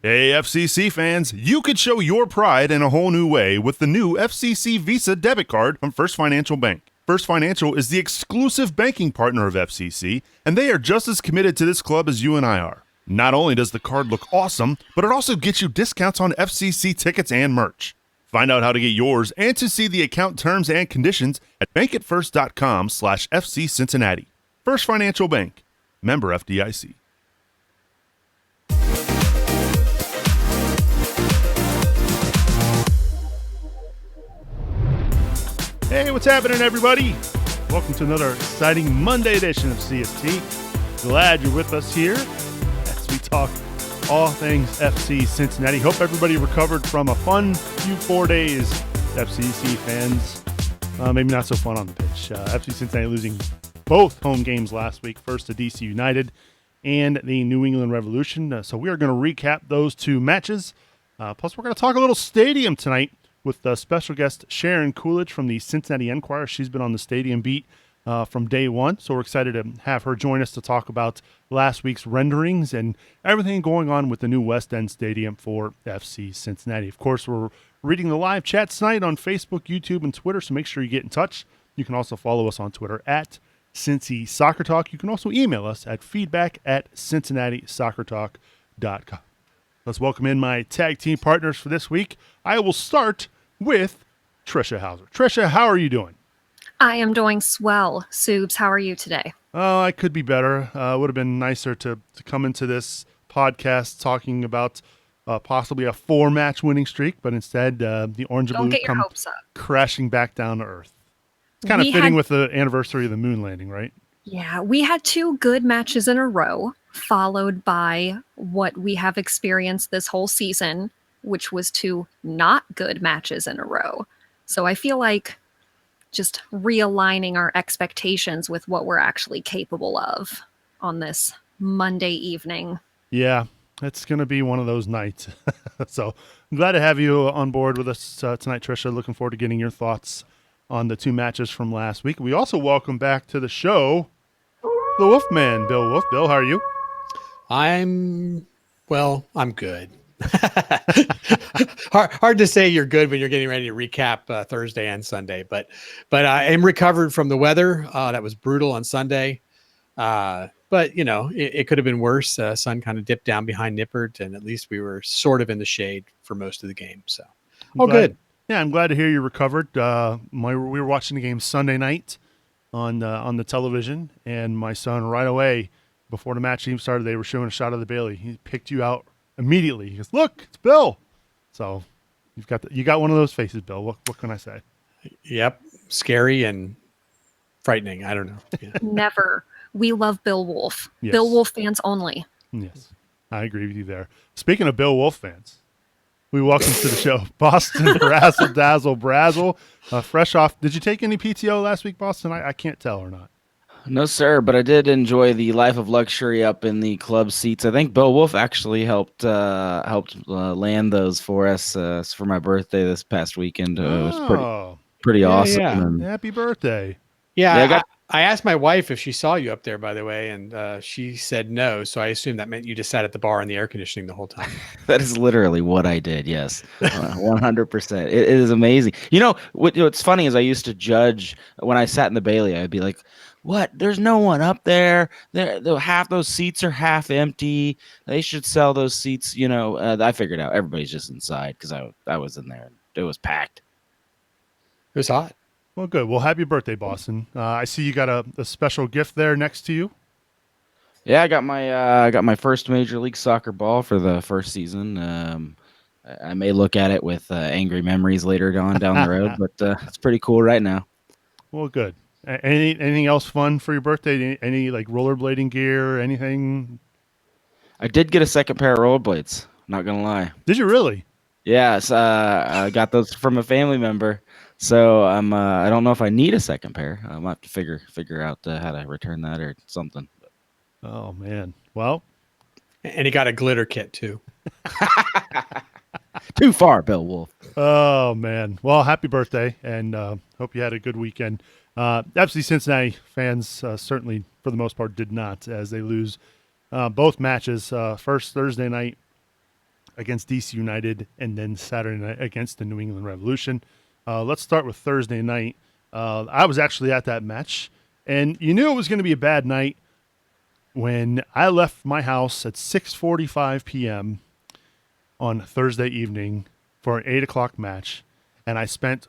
Hey, FCC fans, you could show your pride in a whole new way with the new FCC Visa debit card from First Financial Bank. First Financial is the exclusive banking partner of FCC, and they are just as committed to this club as you and I are. Not only does the card look awesome, but it also gets you discounts on FCC tickets and merch. Find out how to get yours and to see the account terms and conditions at bankatfirst.com/FC Cincinnati. First Financial Bank, member FDIC. Hey, what's happening, everybody? Welcome to another exciting Monday edition of CST. Glad you're with us here as we talk all things FC Cincinnati. Hope everybody recovered from a fun few 4 days. FCC fans, maybe not so fun on the pitch. FC Cincinnati losing both home games last week, first to DC United and the New England Revolution. So we are going to recap those two matches. Plus, we're going to talk a little stadium tonight with special guest Sharon Coolidge from the Cincinnati Enquirer. She's been on the stadium beat from day one, so we're excited to have her join us to talk about last week's renderings and everything going on with the new West End Stadium for FC Cincinnati. Of course, we're reading the live chat tonight on Facebook, YouTube, and Twitter, so make sure you get in touch. You can also follow us on Twitter at Cincy Soccer Talk. You can also email us at feedback@cincinnati-soccertalk.com. Let's welcome in my tag team partners for this week. I will start with Trisha Hauser. Trisha, how are you doing? I am doing swell. Subes, how are you today? Oh, I could be better. Would have been nicer to come into this podcast talking about possibly a 4-match winning streak, but instead the Orange and Blue come crashing back down to earth. It's kind of fitting with the anniversary of the moon landing, right? Yeah, we had 2 good matches in a row, followed by what we have experienced this whole season, which was 2 not good matches in a row. So I feel like just realigning our expectations with what we're actually capable of on this Monday evening. Yeah, it's going to be one of those nights. So I'm glad to have you on board with us tonight, Trisha. Looking forward to getting your thoughts on the 2 matches from last week. We also welcome back to the show the Wolfman, Bill Wolf. Bill, how are you? I'm good. hard to say you're good when you're getting ready to recap Thursday and Sunday, but I am recovered from the weather. That was brutal on Sunday. But you know, it could have been worse. Sun kind of dipped down behind Nippert, and at least we were sort of in the shade for most of the game. So good. Yeah, I'm glad to hear you recovered. We were watching the game Sunday night on the television, and my son right away, before the match even started, they were showing a shot of the Bailey. He picked you out immediately. He goes, "Look, it's Bill." So you got one of those faces, Bill. What can I say? Yep, scary and frightening. I don't know. Yeah. Never. We love Bill Wolf. Yes. Bill Wolf fans only. Yes, I agree with you there. Speaking of Bill Wolf fans, we welcome to the show Boston Razzle Dazzle Brazzle. Fresh off, did you take any PTO last week, Boston? I can't tell or not. No, sir, but I did enjoy the life of luxury up in the club seats. I think Bill Wolf actually helped land those for us for my birthday this past weekend. It was pretty awesome. Yeah. And happy birthday. Yeah, I asked my wife if she saw you up there, by the way, and she said no. So I assumed that meant you just sat at the bar in the air conditioning the whole time. That is literally what I did. Yes, 100%. It is amazing. You know, what's funny is I used to judge when I sat in the Bailey. I'd be like, "What? There's no one up there. Half those seats are half empty. They should sell those seats." You know, I figured out everybody's just inside because I was in there and it was packed. It was hot. Well, good. Well, happy birthday, Boston. I see you got a special gift there next to you. Yeah, I got my first Major League Soccer ball for the first season. I may look at it with angry memories later on down the road, but it's pretty cool right now. Well, good. Anything else fun for your birthday? Any like rollerblading gear or anything? I did get a second pair of rollerblades. Not gonna lie. Did you really? Yes, I got those from a family member. So I don't know if I need a second pair. I might have to figure out how to return that or something. Oh man. Well, and he got a glitter kit too. Too far, Bill Wolf. Oh man. Well, happy birthday, and hope you had a good weekend. FC Cincinnati fans certainly, for the most part, did not, as they lose both matches. First Thursday night against DC United, and then Saturday night against the New England Revolution. Let's start with Thursday night. I was actually at that match, and you knew it was going to be a bad night when I left my house at 6:45 p.m. on Thursday evening for an 8 o'clock match, and I spent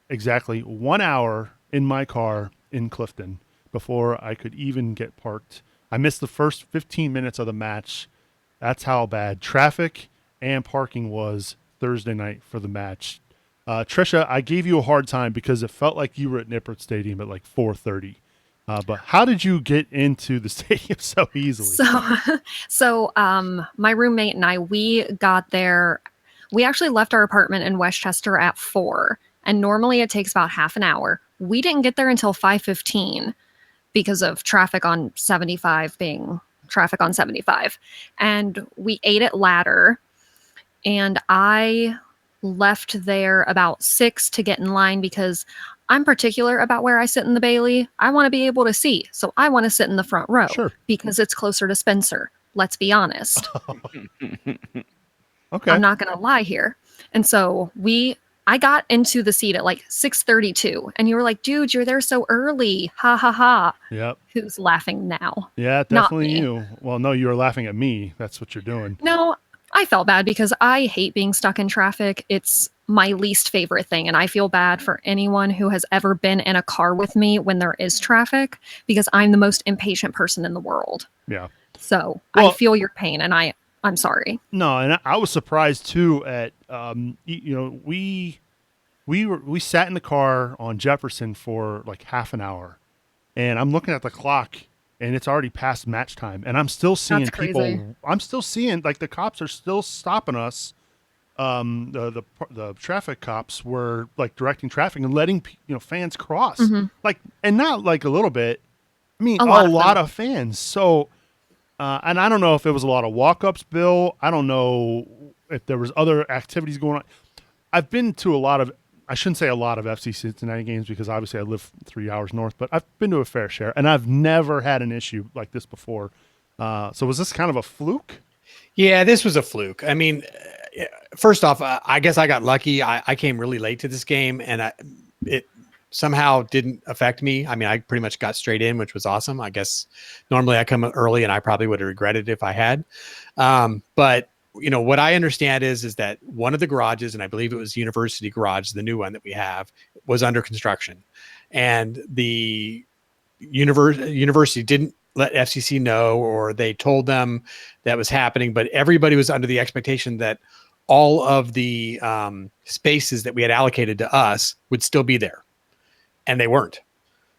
exactly 1 hour in my car in Clifton before I could even get parked. I missed the first 15 minutes of the match. That's how bad traffic and parking was Thursday night for the match. Trisha, I gave you a hard time because it felt like you were at Nippert Stadium at like 4:30. But how did you get into the stadium so easily? So my roommate and I, we got there. We actually left our apartment in Westchester at 4, and normally it takes about half an hour. We didn't get there until 5:15 because of traffic on 75 being traffic on 75. And we ate at Ladder, and I left there about 6 to get in line because I'm particular about where I sit in the Bailey. I want to be able to see. So I want to sit in the front row because it's closer to Spencer. Let's be honest. Okay. I'm not going to lie here. And so I got into the seat at like 6:32, and you were like, dude, you're there so early. Ha ha ha. Yep. Who's laughing now? Yeah, definitely you. Well, no, you were laughing at me. That's what you're doing. No, I felt bad because I hate being stuck in traffic. It's my least favorite thing. And I feel bad for anyone who has ever been in a car with me when there is traffic because I'm the most impatient person in the world. Yeah. So I feel your pain, and I'm sorry. No, and I was surprised too at we sat in the car on Jefferson for like half an hour, and I'm looking at the clock and it's already past match time, and I'm still seeing people. I'm still seeing like the cops are still stopping us. The traffic cops were like directing traffic and letting fans cross, like, and not like a little bit. I mean, a lot of fans. So. And I don't know if it was a lot of walk-ups, Bill. I don't know if there was other activities going on. I've been to I shouldn't say a lot of FC Cincinnati games because obviously I live 3 hours north, but I've been to a fair share, and I've never had an issue like this before. So was this kind of a fluke? Yeah, this was a fluke. I mean, first off, I guess I got lucky. I came really late to this game, and it somehow didn't affect me. I mean, I pretty much got straight in, which was awesome. I guess normally I come early and I probably would have regretted it if I had. But what I understand is that one of the garages, and I believe it was University Garage, the new one that we have, was under construction, and the university didn't let FCC know, or they told them that was happening, but everybody was under the expectation that all of the spaces that we had allocated to us would still be there. And they weren't.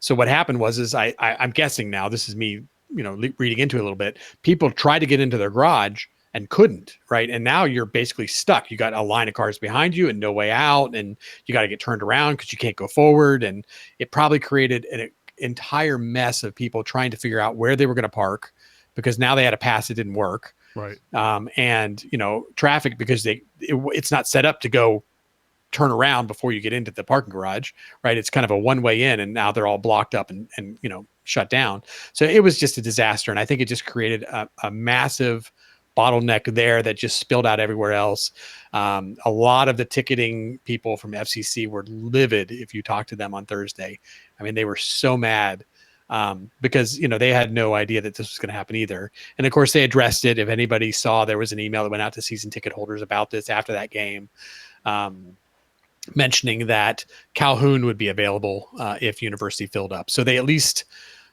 So what happened was I'm guessing now, this is me, reading into it a little bit. People tried to get into their garage and couldn't, right? And now you're basically stuck. You got a line of cars behind you and no way out, and you got to get turned around because you can't go forward. And it probably created an entire mess of people trying to figure out where they were going to park because now they had a pass that didn't work. Right. And traffic because it's not set up to go turn around before you get into the parking garage, right? It's kind of a one-way in, and now they're all blocked up and shut down. So it was just a disaster. And I think it just created a massive bottleneck there that just spilled out everywhere else. A lot of the ticketing people from FCC were livid if you talked to them on Thursday. I mean, they were so mad because, they had no idea that this was going to happen either. And of course they addressed it. If anybody saw, there was an email that went out to season ticket holders about this after that game. Mentioning that Calhoun would be available if University filled up. So they at least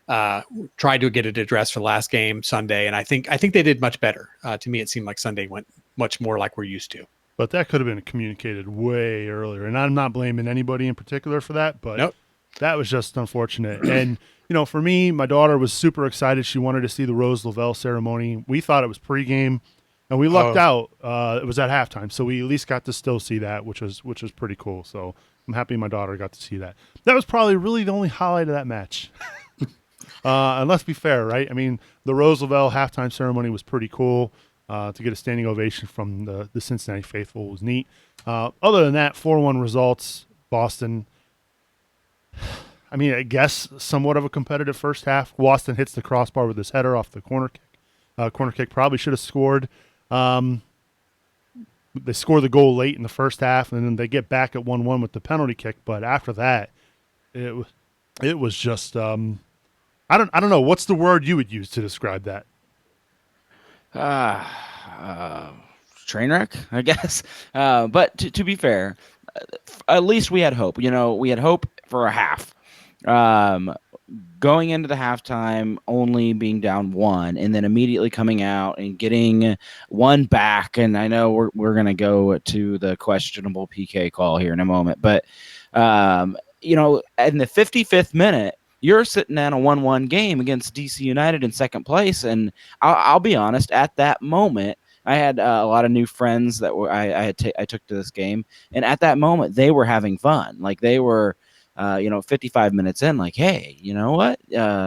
tried to get it addressed for the last game Sunday. And I think they did much better. To me, it seemed like Sunday went much more like we're used to. But that could have been communicated way earlier. And I'm not blaming anybody in particular for that, but that was just unfortunate. And, for me, my daughter was super excited. She wanted to see the Rose Lavelle ceremony. We thought it was pregame. And we lucked out. It was at halftime, so we at least got to still see that, which was pretty cool. So I'm happy my daughter got to see that. That was probably really the only highlight of that match. And let's be fair, right? I mean, the Rose Lavelle halftime ceremony was pretty cool. To get a standing ovation from the Cincinnati faithful was neat. Other than that, 4-1 results, Boston. I mean, I guess somewhat of a competitive first half. Waston hits the crossbar with his header off the corner kick. Corner kick probably should have scored. they score the goal late in the first half, and then they get back at 1-1 with the penalty kick. But after that, it was just I don't know, what's the word you would use to describe that? Uh, uh, Train wreck, I guess. But to be fair, at least we had hope. We had hope for a half. Going into the halftime, only being down 1, and then immediately coming out and getting 1 back. And I know we're gonna go to the questionable PK call here in a moment, but in the 55th minute, you're sitting in a 1-1 game against DC United in second place, and I'll be honest. At that moment, I had a lot of new friends that I took to this game, and at that moment, they were having fun. Like they were. 55 minutes in, like, hey, you know what?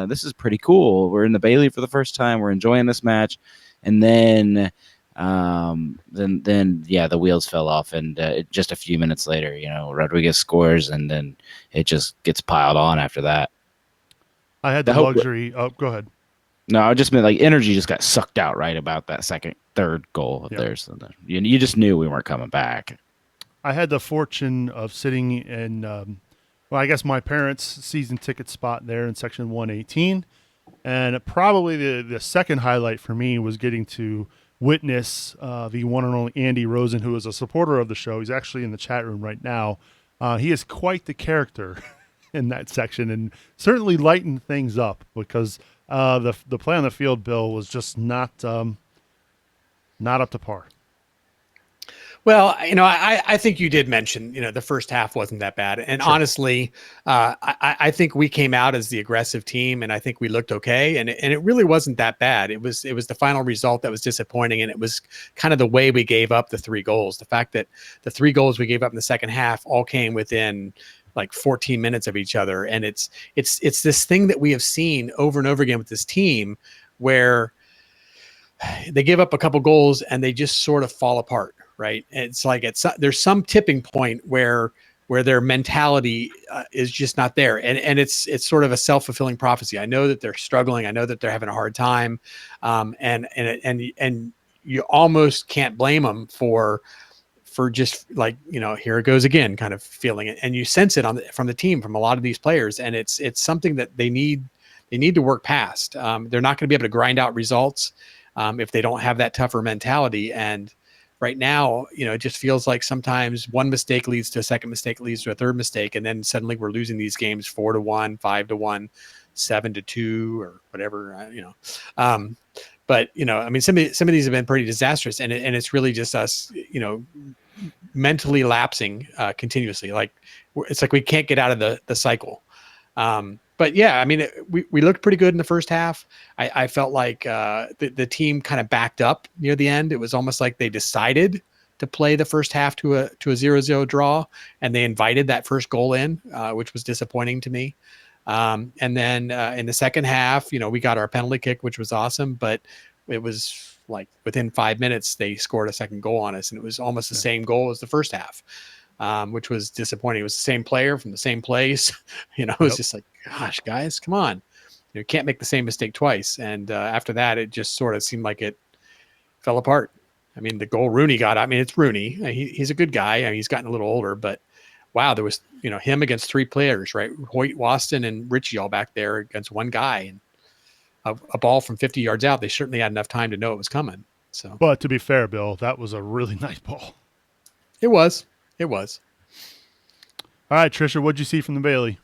This is pretty cool. We're in the Bailey for the first time. We're enjoying this match. And then the wheels fell off. And just a few minutes later, Rodriguez scores, and then it just gets piled on after that. I had the luxury. Oh, go ahead. No, I just meant like energy just got sucked out right about that third goal of theirs. You just knew we weren't coming back. I had the fortune of sitting in I guess my parents' season ticket spot there in section 118. And probably the second highlight for me was getting to witness the one and only Andy Rosen, who is a supporter of the show. He's actually in the chat room right now. He is quite the character in that section, and certainly lightened things up, because the play on the field, Bill, was just not up to par. Well, I think you did mention, the first half wasn't that bad. And sure. Honestly, I think we came out as the aggressive team, and I think we looked okay. And it really wasn't that bad. It was the final result that was disappointing. And it was kind of the way we gave up the 3 goals. The fact that the 3 goals we gave up in the second half all came within like 14 minutes of each other. And it's this thing that we have seen over and over again with this team, where they give up a couple goals and they just sort of fall apart. Right. It's like there's some tipping point where their mentality is just not there. And it's sort of a self-fulfilling prophecy. I know that they're struggling. I know that they're having a hard time. And you almost can't blame them for just like, here it goes again, kind of feeling it. And you sense it from the team, from a lot of these players. And it's something that they need to work past. They're not going to be able to grind out results if they don't have that tougher mentality. And right now, it just feels like sometimes one mistake leads to a second mistake, leads to a third mistake, and then suddenly we're losing these games 4-1, 5-1, 7-2, or whatever. But I mean, some of these have been pretty disastrous, and it's really just us, mentally lapsing continuously. Like it's like we can't get out of the cycle. But yeah, I mean, we looked pretty good in the first half. I felt like the team kind of backed up near the end. It was almost like they decided to play the first half to a 0-0 draw, and they invited that first goal in, which was disappointing to me. And then in the second half, we got our penalty kick, which was awesome, but it was like within 5 minutes they scored a second goal on us, and it was almost the same goal as the first half. Which was disappointing. It was the same player from the same place. It was just like, gosh, guys, come on. You can't make the same mistake twice. And after that, it just sort of seemed like it fell apart. I mean, the goal Rooney got, it's Rooney. He's a good guy. I mean, he's gotten a little older, but wow, there was, him against 3 players, right? Hoyt, Waston, and Richie all back there against one guy. And a ball from 50 yards out, they certainly had enough time to know it was coming. So, but to be fair, Bill, that was a really nice ball. It was. It was. All right, Trisha, what'd you see from the Bailey?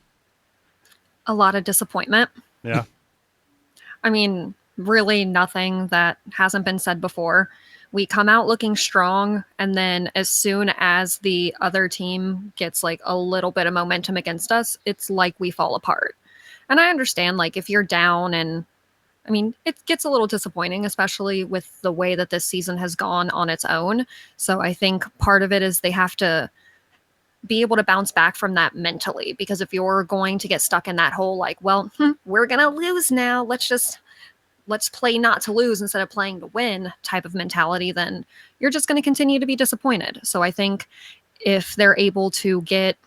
A lot of disappointment. Yeah. I mean, really nothing that hasn't been said before. We come out looking strong, and then as soon as the other team gets like a little bit of momentum against us, it's like we fall apart. And I understand, like, if you're down, and I mean, it gets a little disappointing, especially with the way that this season has gone on its own. So I think part of it is they have to be able to bounce back from that mentally, because if you're going to get stuck in that hole, like, well, we're going to lose now, let's play not to lose instead of playing to win type of mentality, then you're just going to continue to be disappointed. So I think if they're able to get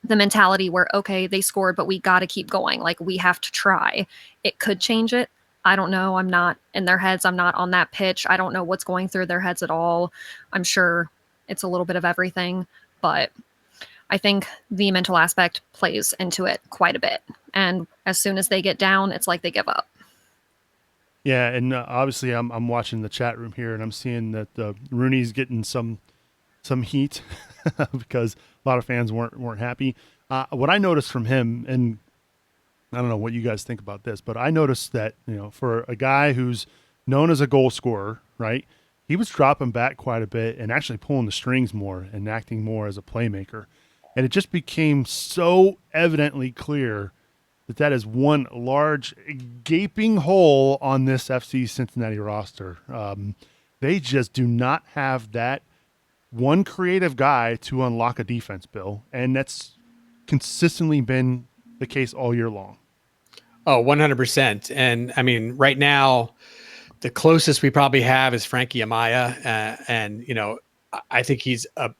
the mentality where, okay, they scored, but we got to keep going, like, we have to try, it could change it. I don't know. I'm not in their heads. I'm not on that pitch. I don't know what's going through their heads at all. I'm sure it's a little bit of everything, but I think the mental aspect plays into it quite a bit. And as soon as they get down, it's like they give up. Yeah, and obviously I'm watching the chat room here, and I'm seeing that Rooney's getting some heat because a lot of fans weren't happy. What I noticed from him, and I don't know what you guys think about this, but I noticed that, for a guy who's known as a goal scorer, right? He was dropping back quite a bit and actually pulling the strings more and acting more as a playmaker. And it just became so evidently clear that is one large gaping hole on this FC Cincinnati roster. They just do not have that one creative guy to unlock a defense, Bill. And that's consistently been the case all year long. Oh, 100%. And I mean, right now, the closest we probably have is Frankie Amaya. And, I think he's a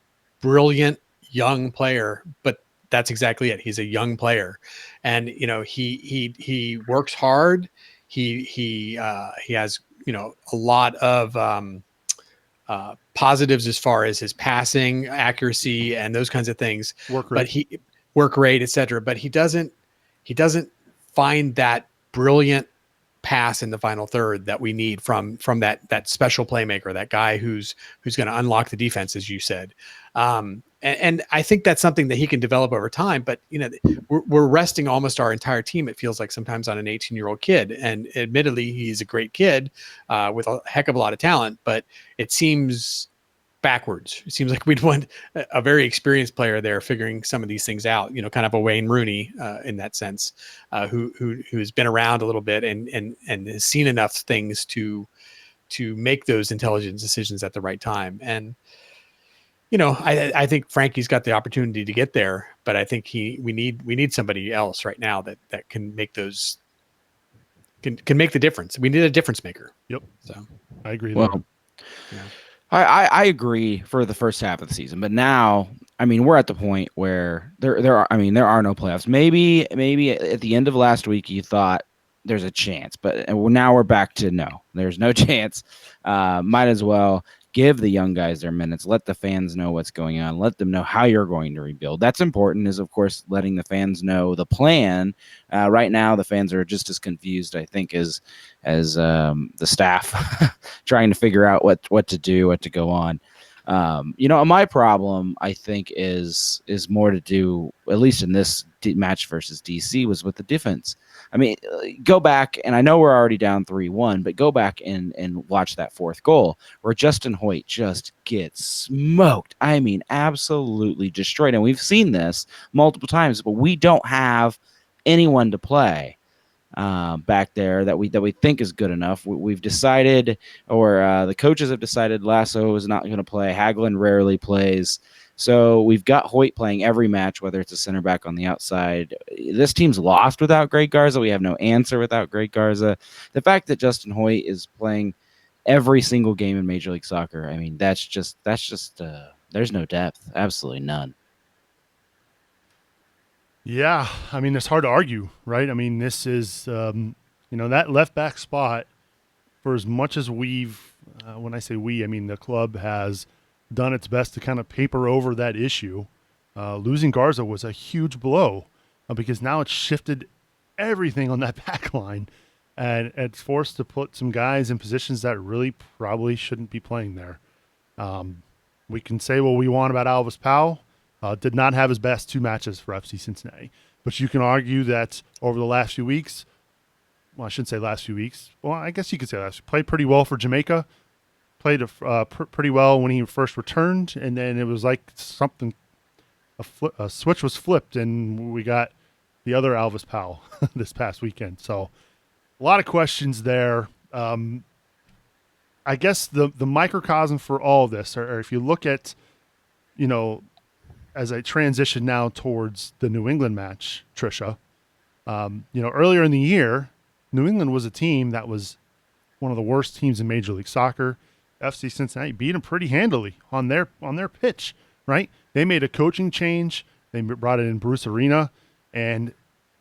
brilliant young player, but that's exactly it. He's a young player, and he works hard. He has a lot of positives as far as his passing accuracy and those kinds of things. Work rate, etc. But he doesn't find that brilliant pass in the final third that we need from that special playmaker, that guy who's going to unlock the defense, as you said. And I think that's something that he can develop over time. But we're resting almost our entire team, it feels like, sometimes on an 18-year-old kid. And admittedly, he's a great kid with a heck of a lot of talent. But it seems backwards. It seems like we'd want a very experienced player there figuring some of these things out, kind of a Wayne Rooney in that sense, who's been around a little bit and has seen enough things to make those intelligent decisions at the right time. And, I think Frankie's got the opportunity to get there, but I think we need somebody else right now that can make those, can make the difference. We need a difference maker. Yep. So I agree. Well, I agree for the first half of the season, but now, I mean, we're at the point where there are no playoffs. Maybe at the end of last week you thought there's a chance, but now we're back to no, there's no chance. Might as well give the young guys their minutes, let the fans know what's going on, let them know how you're going to rebuild. That's important, is of course letting the fans know the plan. Right now the fans are just as confused, I think, as the staff trying to figure out what to do, what to go on. My problem, I think, is more to do, at least in this match versus DC, was with the defense. I mean, go back, and I know we're already down 3-1, but go back and watch that fourth goal where Justin Hoyt just gets smoked. I mean, absolutely destroyed. And we've seen this multiple times, but we don't have anyone to play back there that we think is good enough. We've decided, or the coaches have decided, Lasso is not going to play. Hagelin rarely plays. So we've got Hoyt playing every match, whether it's a center back on the outside. This team's lost without Greg Garza. We have no answer without Greg Garza. The fact that Justin Hoyt is playing every single game in Major League Soccer, I mean, that's just there's no depth. Absolutely none. Yeah, I mean, it's hard to argue, right? I mean, this is, that left back spot, for as much as we've, when I say we, I mean the club has done its best to kind of paper over that issue. Losing Garza was a huge blow because now it's shifted everything on that back line, and it's forced to put some guys in positions that really probably shouldn't be playing there. We can say what we want about Alvis Powell. Did not have his best two matches for FC Cincinnati. But you can argue that over the last few weeks, well, I shouldn't say last few weeks. Well, I guess you could say last. Played pretty well for Jamaica. Played pretty well when he first returned, and then it was like a switch was flipped, and we got the other Alvis Powell this past weekend. So a lot of questions there. I guess the microcosm for all of this, or if you look at, as I transition now towards the New England match, Trisha, earlier in the year, New England was a team that was one of the worst teams in Major League Soccer. FC Cincinnati beat them pretty handily on their pitch, right? They made a coaching change. They brought in Bruce Arena, and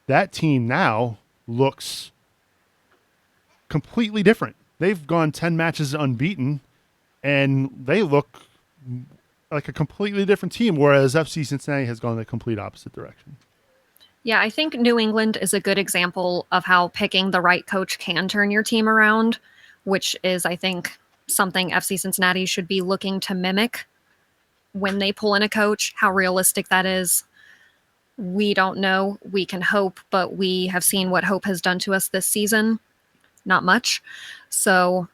that team now looks completely different. They've gone 10 matches unbeaten, and they look like a completely different team, whereas FC Cincinnati has gone the complete opposite direction. Yeah, I think New England is a good example of how picking the right coach can turn your team around, which is, I think, something FC Cincinnati should be looking to mimic when they pull in a coach. How realistic that is, we don't know. We can hope, but we have seen what hope has done to us this season. Not much. So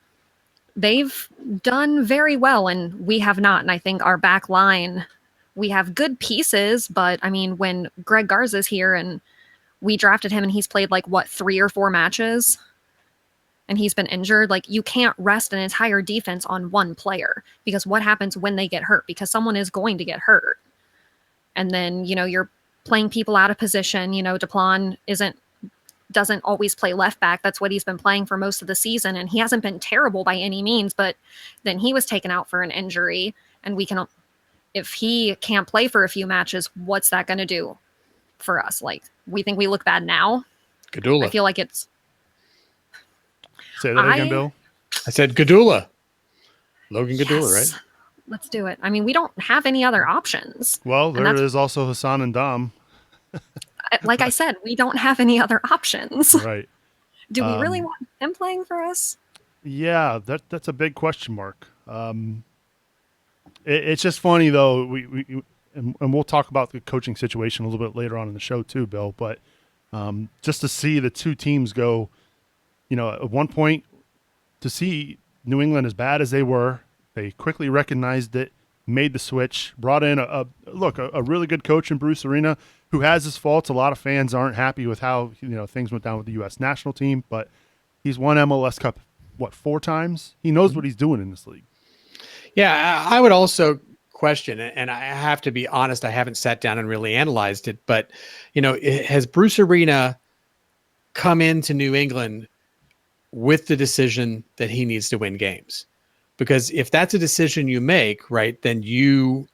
they've done very well, and we have not. And I think our back line, we have good pieces, but I mean, when Greg Garza's here and we drafted him and he's played 3 or 4 matches and he's been injured, you can't rest an entire defense on one player, because what happens when they get hurt? Because someone is going to get hurt. And then, you're playing people out of position. Deplon doesn't always play left back. That's what he's been playing for most of the season. And he hasn't been terrible by any means, but then he was taken out for an injury, and if he can't play for a few matches, what's that going to do for us? We think we look bad now. Gadula. I feel like it's. Say that again, Bill. I said Gadula. Logan Gadula, Yes. right? Let's do it. I mean, we don't have any other options. Well, there is also Hassan and Dom. Like I said, we don't have any other options. Right. Do we really want him playing for us? Yeah, that's a big question mark. It's just funny, though. And we'll talk about the coaching situation a little bit later on in the show too, Bill. But just to see the two teams go, at one point, to see New England as bad as they were, they quickly recognized it, made the switch, brought in a really good coach in Bruce Arena, who has his faults. A lot of fans aren't happy with how things went down with the U.S. national team, but he's won MLS Cup 4 times. He knows what he's doing in this league. Yeah, I would also question, and I have to be honest, I haven't sat down and really analyzed it, but has Bruce Arena come into New England with the decision that he needs to win games? Because if that's a decision you make, right, then you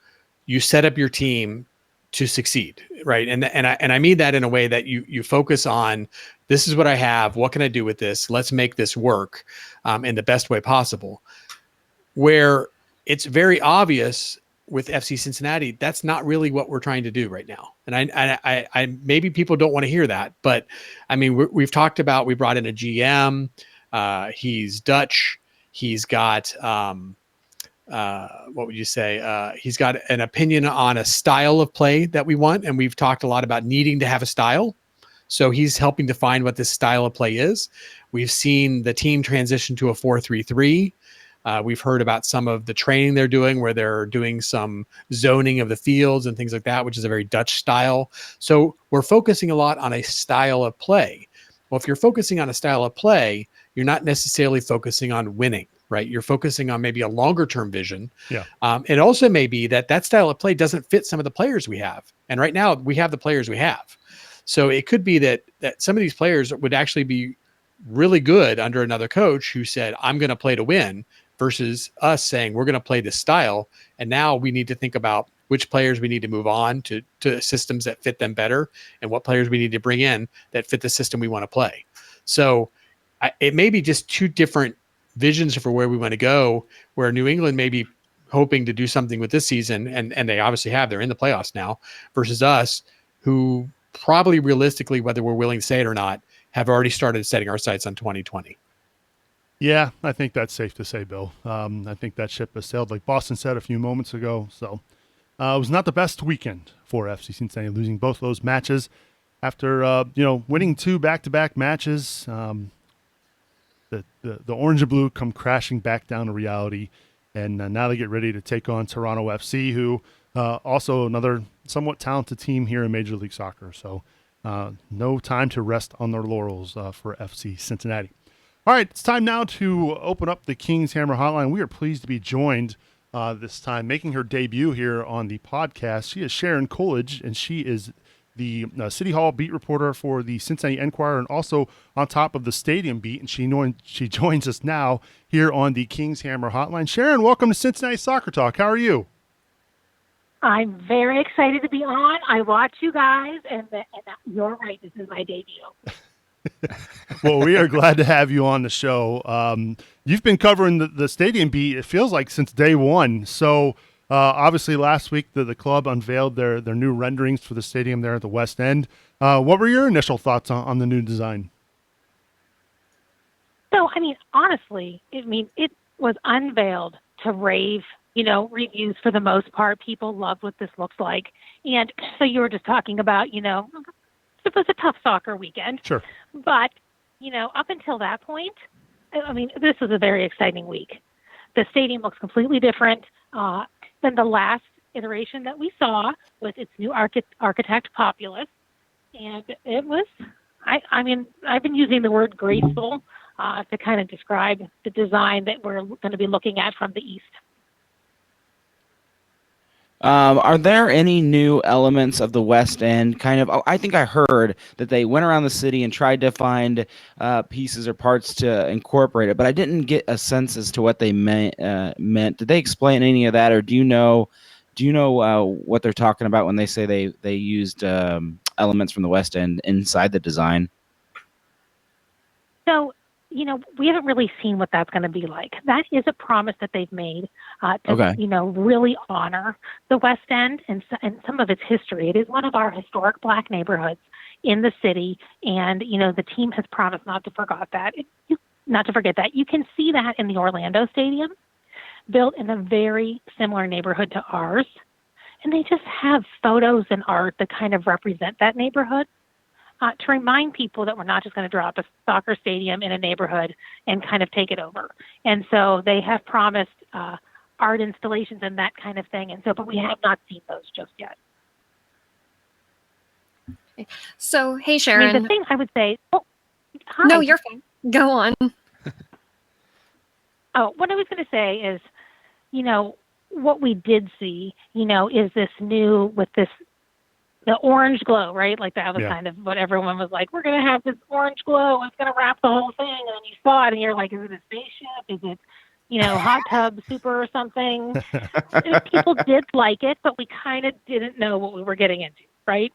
set up your team to succeed, right? And I mean that in a way that you focus on, this is what I have, what can I do with this? Let's make this work in the best way possible. Where it's very obvious with FC Cincinnati, that's not really what we're trying to do right now. And I maybe people don't want to hear that, but I mean, we've talked about, we brought in a GM, he's Dutch, he's got, what would you say? He's got an opinion on a style of play that we want. And we've talked a lot about needing to have a style. So he's helping define what this style of play is. We've seen the team transition to a 4-3-3. We've heard about some of the training they're doing, where they're doing some zoning of the fields and things like that, which is a very Dutch style. So we're focusing a lot on a style of play. Well, if you're focusing on a style of play, you're not necessarily focusing on winning, right? You're focusing on maybe a longer term vision. Yeah. It also may be that style of play doesn't fit some of the players we have. And right now we have the players we have. So it could be that some of these players would actually be really good under another coach who said, I'm going to play to win, versus us saying we're going to play this style. And now we need to think about which players we need to move on to systems that fit them better, and what players we need to bring in that fit the system we want to play. So it may be just two different visions for where we want to go, where New England may be hoping to do something with this season, and they obviously have, they're in the playoffs now, versus us, who probably realistically, whether we're willing to say it or not, have already started setting our sights on 2020. Yeah, I think that's safe to say, Bill. I think that ship has sailed, like Boston said a few moments ago. So it was not the best weekend for FC Cincinnati, losing both those matches after winning 2 back-to-back matches. The orange and blue come crashing back down to reality, and now they get ready to take on Toronto FC, who also another somewhat talented team here in Major League Soccer. So no time to rest on their laurels for FC Cincinnati. All right, it's time now to open up the King's Hammer Hotline. We are pleased to be joined this time, making her debut here on the podcast. She is Sharon Coolidge, and she is the City Hall beat reporter for the Cincinnati Enquirer, and also on top of the Stadium beat. And she joins us now here on the King's Hammer Hotline. Sharon, welcome to Cincinnati Soccer Talk. How are you? I'm very excited to be on. I watch you guys, and you're right. This is my debut. Well, we are glad to have you on the show. You've been covering the stadium beat, it feels like, since day one. So obviously last week the club unveiled their new renderings for the stadium there at the West End. What were your initial thoughts on the new design? So, honestly, it was unveiled to rave, reviews for the most part. People loved what this looks like. And so you were just talking about, it was a tough soccer weekend. Sure. But, up until that point, this was a very exciting week. The stadium looks completely different than the last iteration that we saw with its new architect, Populous. And it was, I've been using the word graceful to kind of describe the design that we're going to be looking at from the east. Are there any new elements of the West End? I think I heard that they went around the city and tried to find pieces or parts to incorporate it, but I didn't get a sense as to what they meant. Did they explain any of that, or do you know what they're talking about when they say they used elements from the West End inside the design? So, we haven't really seen what that's going to be like. That is a promise that they've made to, really honor the West End and some of its history. It is one of our historic Black neighborhoods in the city, and, the team has promised not to forget that. You can see that in the Orlando Stadium, built in a very similar neighborhood to ours, and they just have photos and art that kind of represent that neighborhood. To remind people that we're not just going to drop a soccer stadium in a neighborhood and kind of take it over. And so they have promised art installations and that kind of thing. But we have not seen those just yet. So, hey, Sharon. The thing I would say, hi. No, you're fine. Go on. What I was going to say is, what we did see, is this new with the orange glow, right? Like that was kind of what everyone was like, we're going to have this orange glow. It's going to wrap the whole thing. And then you saw it and you're like, is it a spaceship? Is it, hot tub super or something? People did like it, but we kind of didn't know what we were getting into, right?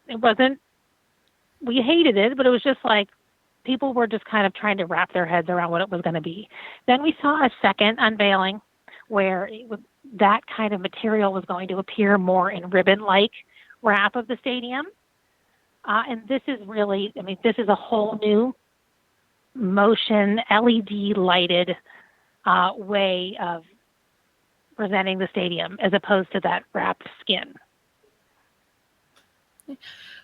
We hated it, but it was just like people were just kind of trying to wrap their heads around what it was going to be. Then we saw a second unveiling where that kind of material was going to appear more in ribbon-like wrap of the stadium. And this is really, this is a whole new motion LED lighted way of presenting the stadium as opposed to that wrapped skin.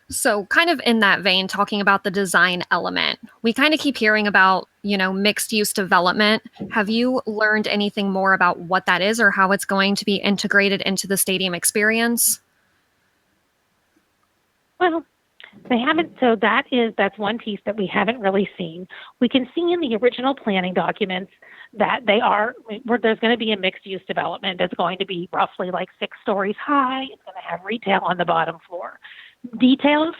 So kind of in that vein, talking about the design element, we kind of keep hearing about, mixed use development. Have you learned anything more about what that is or how it's going to be integrated into the stadium experience? Well, they haven't. So that's one piece that we haven't really seen. We can see in the original planning documents that there's going to be a mixed use development that's going to be roughly like 6 stories high. It's going to have retail on the bottom floor. Details,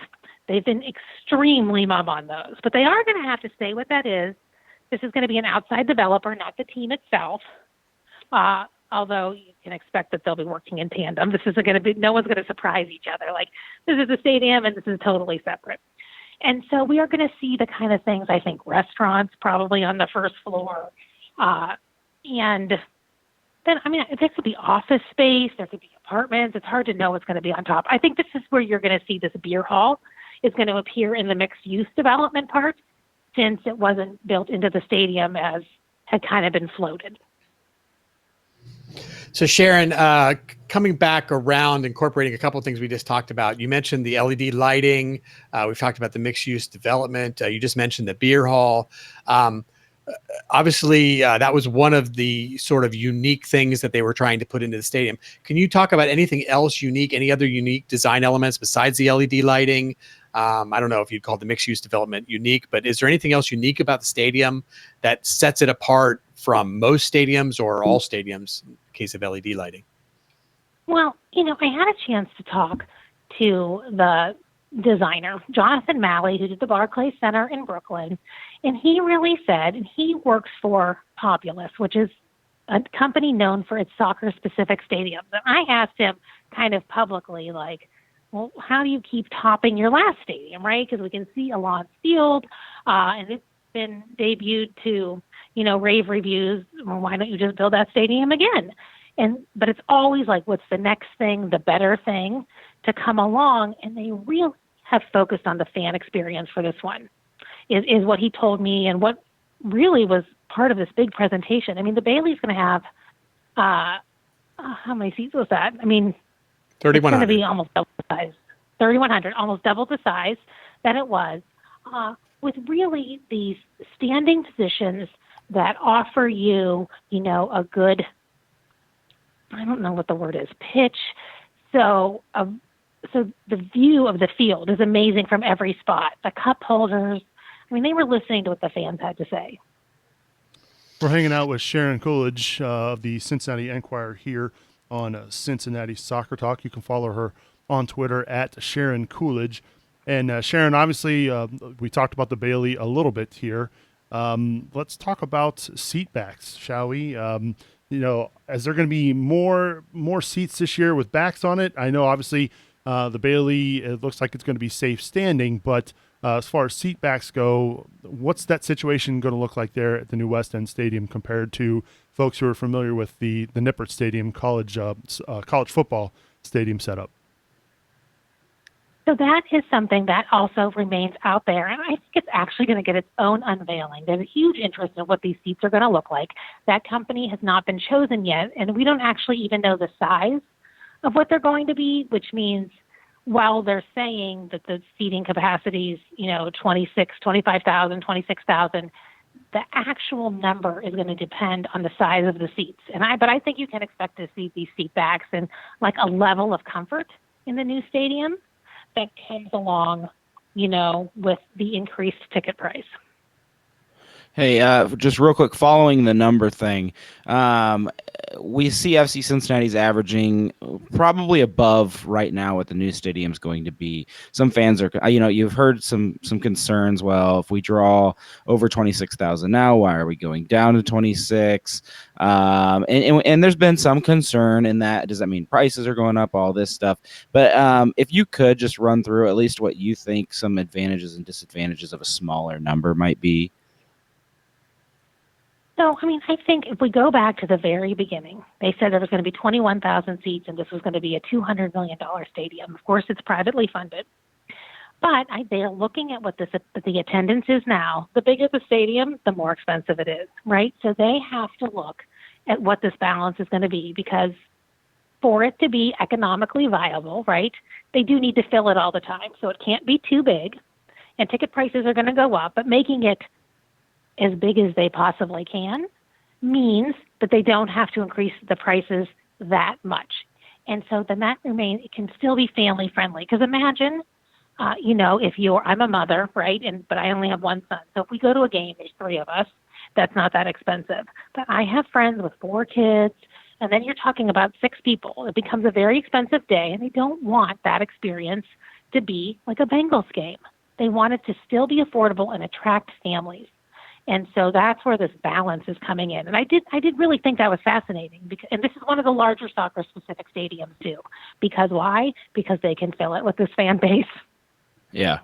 they've been extremely mum on those, but they are going to have to say what that is. This is going to be an outside developer, not the team itself. Although you can expect that they'll be working in tandem. This isn't going to be, no one's going to surprise each other. Like, this is a stadium and this is totally separate. And so we are going to see the kind of things, I think, restaurants probably on the first floor. And then, there could be office space, there could be apartments. It's hard to know what's going to be on top. I think this is where you're going to see this beer hall is going to appear in the mixed use development part, since it wasn't built into the stadium as had kind of been floated. So Sharon, coming back around, incorporating a couple of things we just talked about. You mentioned the LED lighting. We've talked about the mixed-use development. You just mentioned the beer hall. Obviously, that was one of the sort of unique things that they were trying to put into the stadium. Can you talk about anything else unique, any other unique design elements besides the LED lighting? I don't know if you'd call the mixed-use development unique, but is there anything else unique about the stadium that sets it apart from most stadiums or all stadiums in case of LED lighting? Well, I had a chance to talk to the designer, Jonathan Malley, who did the Barclays Center in Brooklyn, and he really said, and he works for Populous, which is a company known for its soccer-specific stadiums. And I asked him kind of publicly, like, well, how do you keep topping your last stadium, right? Because we can see Allianz Field, and it's been debuted to, rave reviews. Well, why don't you just build that stadium again? But it's always like, what's the next thing, the better thing to come along? And they really have focused on the fan experience for this one, is what he told me, and what really was part of this big presentation. I mean, the Bailey's going to have, how many seats was that? I mean, 3,100. It's going to be almost double the size, 3,100, almost double the size that it was, with really these standing positions that offer you, a good, I don't know what the word is, pitch. So the view of the field is amazing from every spot. The cup holders, I mean, they were listening to what the fans had to say. We're hanging out with Sharon Coolidge of the Cincinnati Enquirer here on Cincinnati Soccer Talk. You can follow her on Twitter at Sharon Coolidge. And Sharon, obviously, we talked about the Bailey a little bit here. Let's talk about seat backs, shall we? Is there going to be more seats this year with backs on it? I know, obviously, the Bailey, it looks like it's going to be safe standing, but as far as seat backs go, what's that situation going to look like there at the new West End Stadium compared to folks who are familiar with the Nippert Stadium college football stadium setup? So that is something that also remains out there, and I think it's actually going to get its own unveiling. There's a huge interest in what these seats are going to look like. That company has not been chosen yet, and we don't actually even know the size of what they're going to be, which means while they're saying that the seating capacity is, 25,000, 26,000, the actual number is going to depend on the size of the seats. But I think you can expect to see these seat backs and like a level of comfort in the new stadium that comes along, with the increased ticket price. Hey, just real quick, following the number thing, we see FC Cincinnati's averaging probably above right now what the new stadium's going to be. Some fans are, you've heard some concerns. Well, if we draw over 26,000 now, why are we going down to 26? And there's been some concern in that. Does that mean prices are going up? All this stuff. But if you could just run through at least what you think some advantages and disadvantages of a smaller number might be. So, I think if we go back to the very beginning, they said there was going to be 21,000 seats and this was going to be a $200 million stadium. Of course, it's privately funded. But they're looking at what the attendance is now. The bigger the stadium, the more expensive it is, right? So they have to look at what this balance is going to be, because for it to be economically viable, right, they do need to fill it all the time. So it can't be too big, and ticket prices are going to go up, but making it as big as they possibly can means that they don't have to increase the prices that much. And so then it can still be family friendly. Because imagine, I'm a mother, right? But I only have one son. So if we go to a game, there's 3 of us, that's not that expensive. But I have friends with 4 kids, and then you're talking about 6 people. It becomes a very expensive day, and they don't want that experience to be like a Bengals game. They want it to still be affordable and attract families. And so that's where this balance is coming in. And I did really think that was fascinating. And this is one of the larger soccer-specific stadiums, too. Because why? Because they can fill it with this fan base. Yeah.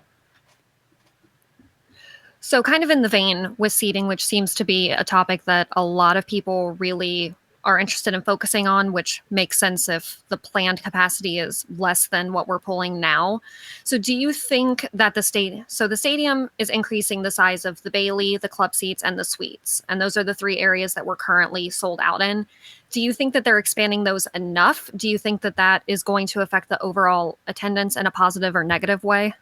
So kind of in the vein with seating, which seems to be a topic that a lot of people really are interested in focusing on, which makes sense if the planned capacity is less than what we're pulling now. So do you think that the stadium is increasing the size of the Bailey, the club seats, and the suites, and those are the 3 areas that we're currently sold out in? Do you think that they're expanding those enough? Do you think that that is going to affect the overall attendance in a positive or negative way?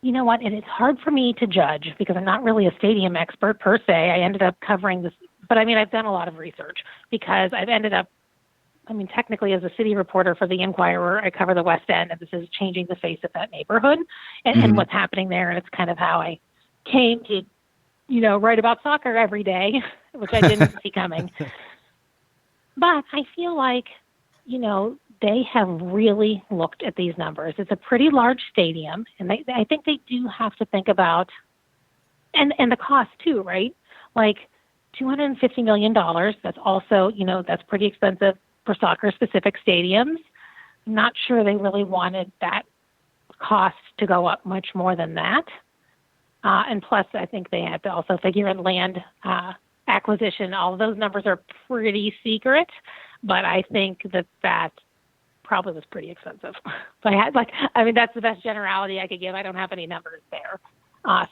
You know what? And it's hard for me to judge because I'm not really a stadium expert per se. I ended up covering this, but I've done a lot of research because I've ended up, technically as a city reporter for the Enquirer, I cover the West End, and this is changing the face of that neighborhood and what's happening there. And it's kind of how I came to, write about soccer every day, which I didn't see coming. But I feel like, they have really looked at these numbers. It's a pretty large stadium, and I think they do have to think about, and the cost too, right? Like $250 million. That's also, that's pretty expensive for soccer-specific stadiums. not sure they really wanted that cost to go up much more than that. And plus, I think they had to also figure in land acquisition. All of those numbers are pretty secret, but I think that probably was pretty expensive. So that's the best generality I could give. I don't have any numbers there.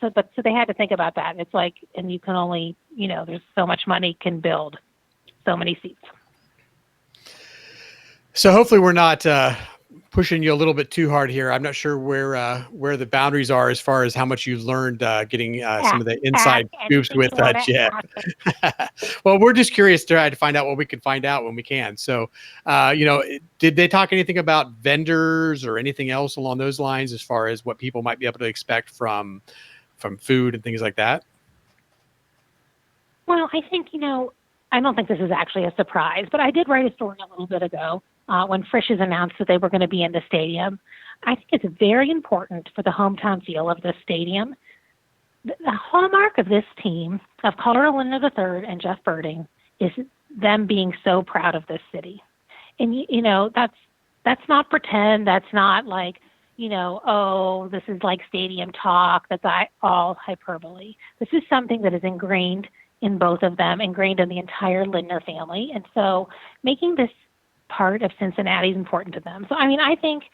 So they had to think about that. It's like, and you can only, there's so much money can build so many seats. So hopefully we're not pushing you a little bit too hard here. I'm not sure where the boundaries are as far as how much you learned getting some of the inside scoops with Jet. Well, we're just curious to try to find out what we can find out when we can. So, did they talk anything about vendors or anything else along those lines as far as what people might be able to expect from food and things like that? Well, I think, I don't think this is actually a surprise, but I did write a story a little bit ago when Frisch's announced that they were going to be in the stadium. I think it's very important for the hometown feel of this stadium. The hallmark of this team, of Colorado Linder III and Jeff Birding, is them being so proud of this city. And, that's not pretend. That's not like, this is like stadium talk. That's all hyperbole. This is something that is ingrained in both of them, ingrained in the entire Lindner family. And so making this part of Cincinnati is important to them. So, I think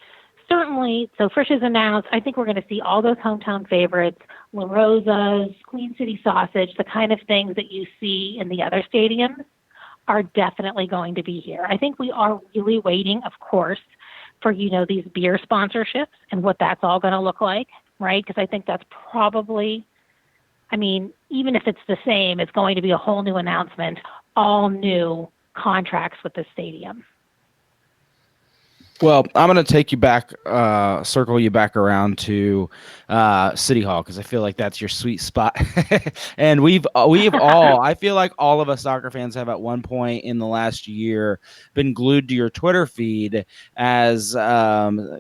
certainly, so Frisch is announced, I think we're going to see all those hometown favorites, La Rosa's, Queen City sausage, the kind of things that you see in the other stadiums are definitely going to be here. I think we are really waiting, of course, for, these beer sponsorships and what that's all going to look like, right? Because I think that's probably, even if it's the same, it's going to be a whole new announcement, all new contracts with the stadium. Well, I'm going to take you back, circle you back around to City Hall, because I feel like that's your sweet spot. And we've all, I feel like all of us soccer fans have at one point in the last year been glued to your Twitter feed as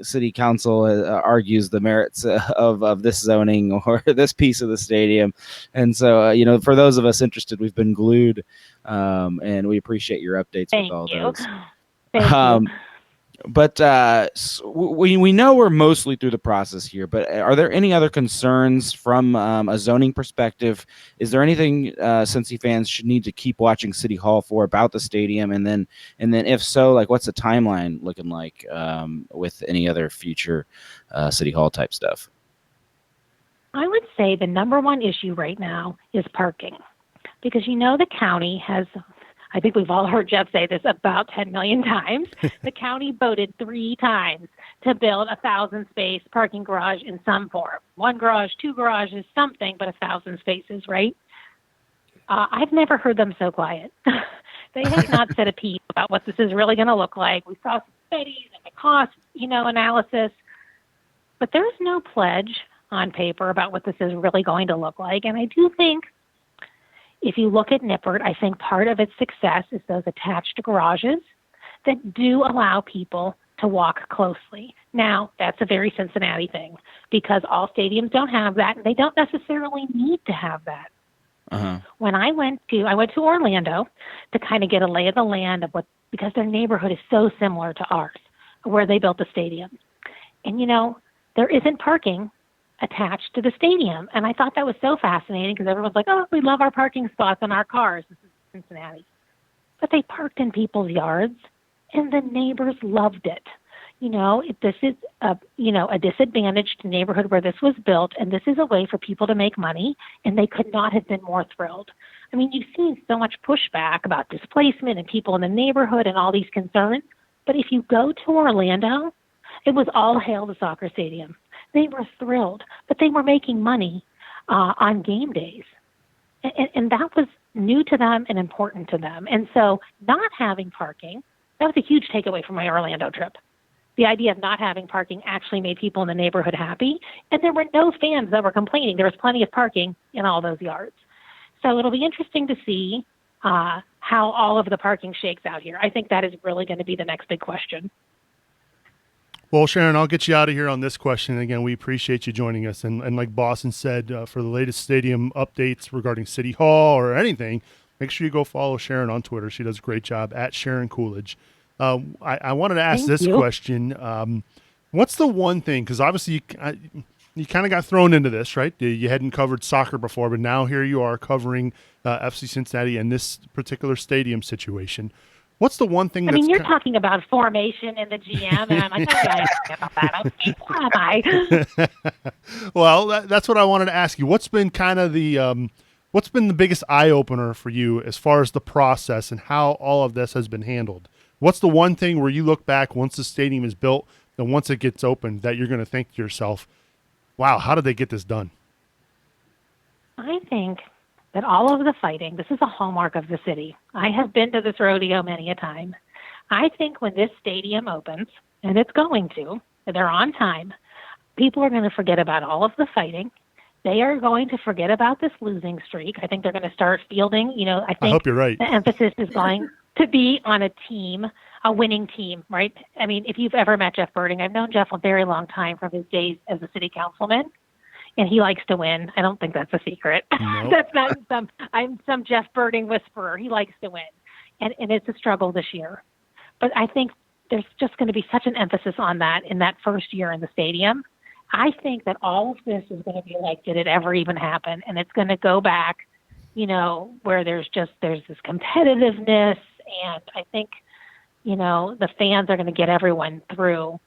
City Council argues the merits of this zoning or this piece of the stadium. And so, for those of us interested, we've been glued, and we appreciate your updates with all those. Thank you. But we know we're mostly through the process here, but are there any other concerns from a zoning perspective? Is there anything Cincy fans should need to keep watching City Hall for about the stadium? And then if so, like, what's the timeline looking like with any other future City Hall type stuff? I would say the number one issue right now is parking, because the county has, I think we've all heard Jeff say this about 10 million times. The county voted 3 times to build 1,000-space parking garage in some form. 1 garage, 2 garages, something, but 1,000 spaces, right? I've never heard them so quiet. They have not said a peep about what this is really going to look like. We saw some studies and the cost, analysis, but there's no pledge on paper about what this is really going to look like. And I do think, if you look at Nippert, I think part of its success is those attached garages that do allow people to walk closely. Now, that's a very Cincinnati thing, because all stadiums don't have that, and they don't necessarily need to have that. Uh-huh. When I went to Orlando to kind of get a lay of the land of because their neighborhood is so similar to ours, where they built the stadium. And, there isn't parking attached to the stadium. And I thought that was so fascinating, because everyone's like, oh, we love our parking spots on our cars. This is Cincinnati. But they parked in people's yards, and the neighbors loved it. This is a disadvantaged neighborhood where this was built, and this is a way for people to make money, and they could not have been more thrilled. You've seen so much pushback about displacement and people in the neighborhood and all these concerns, but if you go to Orlando, it was all hail the soccer stadium. They were thrilled, but they were making money on game days. And that was new to them and important to them. And so not having parking, that was a huge takeaway from my Orlando trip. The idea of not having parking actually made people in the neighborhood happy. And there were no fans that were complaining. There was plenty of parking in all those yards. So it'll be interesting to see how all of the parking shakes out here. I think that is really going to be the next big question. Well, Sharon, I'll get you out of here on this question. Again, we appreciate you joining us. And like Boston said, for the latest stadium updates regarding City Hall or anything, make sure you go follow Sharon on Twitter. She does a great job at Sharon Coolidge. I wanted to ask Thank this you. question. What's the one thing? Because obviously you kind of got thrown into this, right? You hadn't covered soccer before, but now here you are covering FC Cincinnati and this particular stadium situation. What's the one thing I mean, you're talking about formation and the GM, and I'm like, oh, yeah, I about that. Okay, what am I? Well, that's what I wanted to ask you. What's been kind of what's been the biggest eye opener for you as far as the process and how all of this has been handled? What's the one thing where you look back once the stadium is built and once it gets opened that you're going to think to yourself, wow, how did they get this done? I think that all of the fighting, this is a hallmark of the city. I have been to this rodeo many a time. I think when this stadium opens, and it's going to, they're on time, people are going to forget about all of the fighting. They are going to forget about this losing streak. I think they're going to start fielding, I think hope you're right. The emphasis is going to be on a team, a winning team, right? I mean, if you've ever met Jeff Birding, I've known Jeff a very long time from his days as a city councilman. And he likes to win. I don't think that's a secret. Nope. That's not I'm some Jeff Birding whisperer. He likes to win. And it's a struggle this year. But I think there's just going to be such an emphasis on that in that first year in the stadium. I think that all of this is going to be like, did it ever even happen? And it's going to go back, where there's this competitiveness. And I think, the fans are going to get everyone through,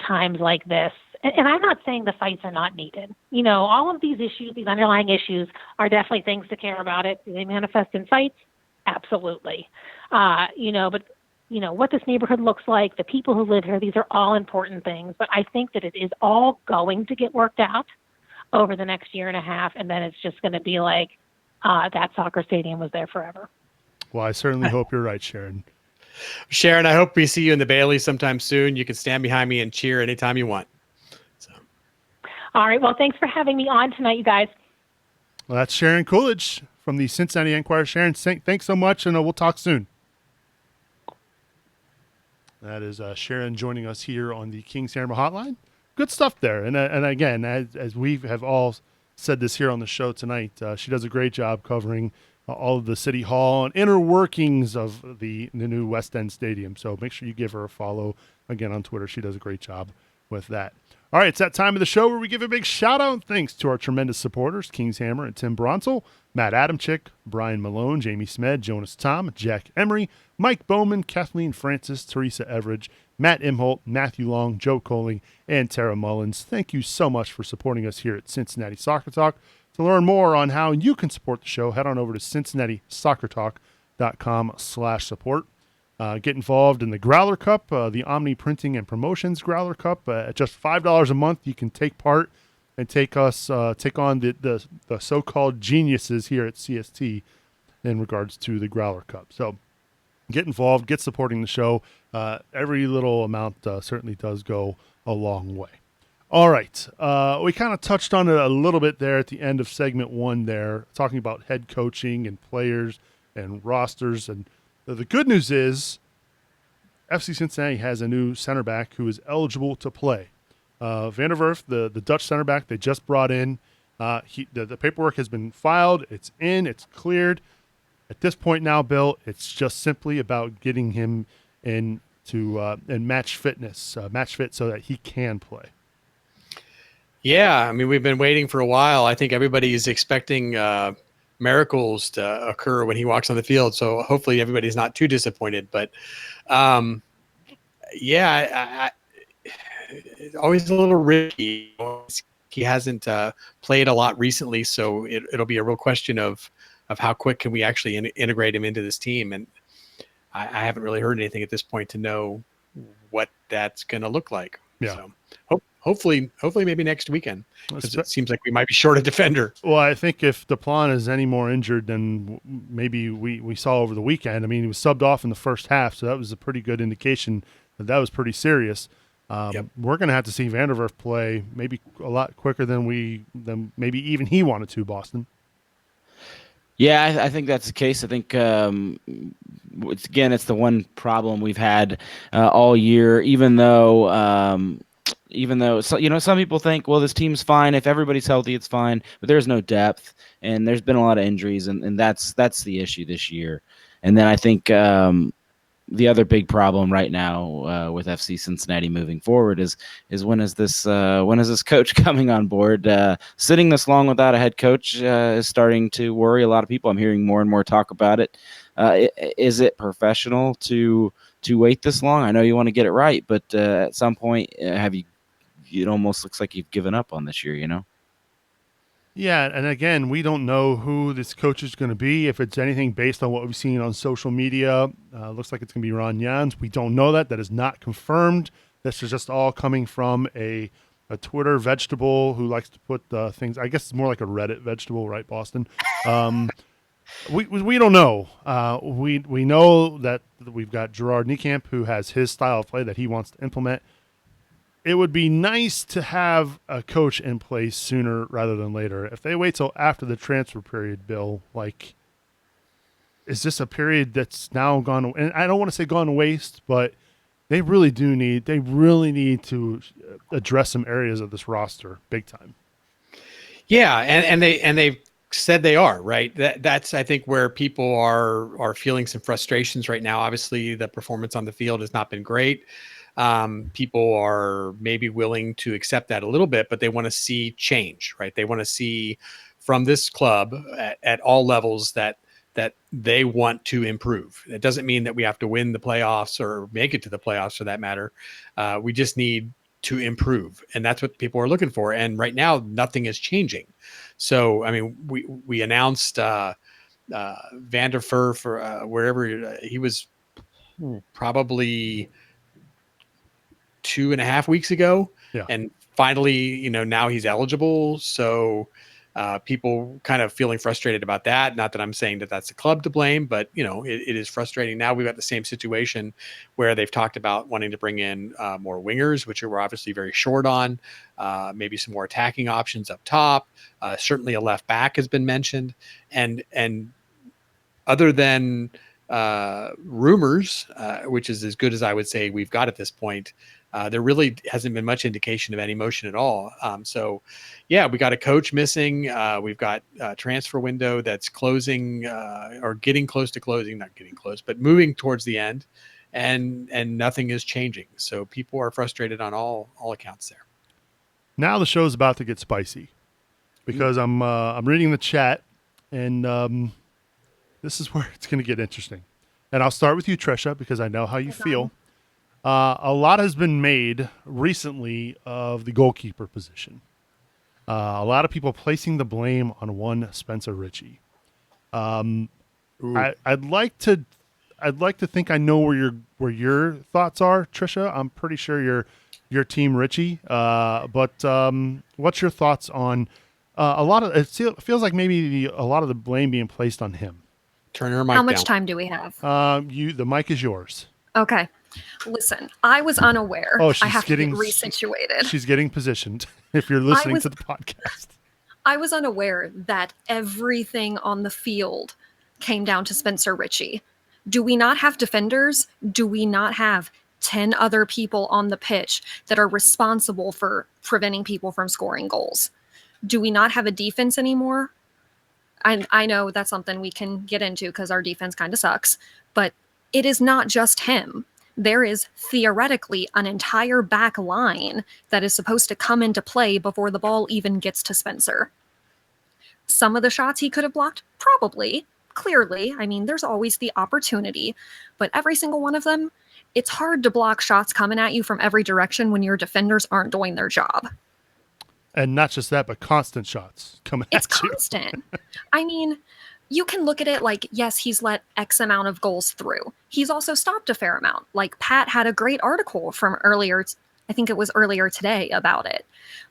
times like this. And I'm not saying the fights are not needed. All of these issues, these underlying issues, are definitely things to care about. Do they manifest in fights? Absolutely. But what this neighborhood looks like, the people who live here, these are all important things. But I think that it is all going to get worked out over the next year and a half, and then it's just going to be like that soccer stadium was there forever. Well, I certainly hope you're right, Sharon. Sharon, I hope we see you in the Bailey sometime soon. You can stand behind me and cheer anytime you want. All right. Well, thanks for having me on tonight, you guys. Well, that's Sharon Coolidge from the Cincinnati Enquirer. Sharon, thanks so much, and we'll talk soon. That is Sharon joining us here on the King's Hammer Hotline. Good stuff there. And again, as we have all said this here on the show tonight, she does a great job covering all of the City Hall and inner workings of the new West End Stadium. So make sure you give her a follow again on Twitter. She does a great job with that. All right, it's that time of the show where we give a big shout-out and thanks to our tremendous supporters, King's Hammer and Tim Bronsel, Matt Adamchick, Brian Malone, Jamie Smed, Jonas Tom, Jack Emery, Mike Bowman, Kathleen Francis, Teresa Everidge, Matt Imholt, Matthew Long, Joe Coling, and Tara Mullins. Thank you so much for supporting us here at Cincinnati Soccer Talk. To learn more on how you can support the show, head on over to cincinnatissoccertalk.com/support. Get involved in the Growler Cup, the Omni Printing and Promotions Growler Cup. At just $5 a month, you can take part and take on the so-called geniuses here at CST in regards to the Growler Cup. So get involved, get supporting the show. Every little amount certainly does go a long way. All right. We kind of touched on it a little bit there at the end of segment one there, talking about head coaching and players and rosters. And the good news is FC Cincinnati has a new center back who is eligible to play. Van der Werf, the Dutch center back they just brought in, the paperwork has been filed. It's in. It's cleared. At this point now, Bill, it's just simply about getting him into match fit so that he can play. Yeah, I mean, we've been waiting for a while. I think everybody is expecting miracles to occur when he walks on the field. So hopefully everybody's not too disappointed. But it's always a little risky. He hasn't played a lot recently, so it'll be a real question of how quick can we actually integrate him into this team. And I haven't really heard anything at this point to know what that's going to look like. Yeah. So hopefully maybe next weekend, because it seems like we might be short a defender. Well, I think if Deplan is any more injured than maybe we saw over the weekend, I mean, he was subbed off in the first half, so that was a pretty good indication that was pretty serious. We're going to have to see Van der Werf play maybe a lot quicker than maybe even he wanted to, Boston. Yeah, I think that's the case. I think it's the one problem we've had all year. Even though some people think, well, this team's fine if everybody's healthy, it's fine. But there's no depth, and there's been a lot of injuries, and that's the issue this year. And then I think the other big problem right now with FC Cincinnati moving forward is when is this coach coming on board? Sitting this long without a head coach is starting to worry a lot of people. I'm hearing more and more talk about it. Is it professional to wait this long? I know you want to get it right, but at some point, it almost looks like you've given up on this year, you know? Yeah, and again, we don't know who this coach is going to be. If it's anything based on what we've seen on social media, looks like it's going to be Ron Jans. We don't know that. That is not confirmed. This is just all coming from a Twitter vegetable who likes to put things. I guess it's more like a Reddit vegetable, right, Boston? We don't know. We know that we've got Gerard Niekamp, who has his style of play that he wants to implement. It would be nice to have a coach in place sooner rather than later. If they wait till after the transfer period, Bill, like, is this a period that's now gone? And I don't want to say gone to waste, but they really need to address some areas of this roster big time. Yeah, and they've said they are, right. That's I think where people are feeling some frustrations right now. Obviously, the performance on the field has not been great. People are maybe willing to accept that a little bit, but they want to see change, right? They want to see from this club at all levels that they want to improve. It doesn't mean that we have to win the playoffs or make it to the playoffs for that matter. We just need to improve. And that's what people are looking for. And right now, nothing is changing. So, I mean, we announced Vanderfur for wherever he was probably 2.5 weeks ago. Yeah. And finally, now he's eligible. So people kind of feeling frustrated about that. Not that I'm saying that that's the club to blame, but it is frustrating. Now we've got the same situation where they've talked about wanting to bring in more wingers, which we're obviously very short on, maybe some more attacking options up top. Certainly a left back has been mentioned. And other than rumors, which is as good as I would say we've got at this point, there really hasn't been much indication of any motion at all. So, yeah, we got a coach missing. We've got a transfer window that's closing or getting close to closing, not getting close, but moving towards the end, and nothing is changing. So people are frustrated on all accounts there. Now the show's about to get spicy because I'm reading the chat, and this is where it's going to get interesting. And I'll start with you, Trisha, because I know how you feel. A lot has been made recently of the goalkeeper position. A lot of people placing the blame on one Spencer Ritchie. I'd like to think I know where your thoughts are, Trisha. I'm pretty sure you're Team Ritchie. But what's your thoughts on a lot of it? Feels like maybe a lot of the blame being placed on him. Turn her mic How much down. time do we have? The mic is yours. Okay. Listen, I was unaware. Oh, I have to get resituated. She's getting positioned if you're listening to the podcast. I was unaware that everything on the field came down to Spencer Ritchie. Do we not have defenders? Do we not have 10 other people on the pitch that are responsible for preventing people from scoring goals? Do we not have a defense anymore? I know that's something we can get into because our defense kind of sucks, but it is not just him. There is theoretically an entire back line that is supposed to come into play before the ball even gets to Spencer. Some of the shots he could have blocked, probably, clearly. I mean, there's always the opportunity, but every single one of them, it's hard to block shots coming at you from every direction when your defenders aren't doing their job. And not just that, but constant shots coming at you. It's constant. I mean, you can look at it like, yes, he's let X amount of goals through. He's also stopped a fair amount. Like Pat had a great article from earlier, I think it was earlier today about it.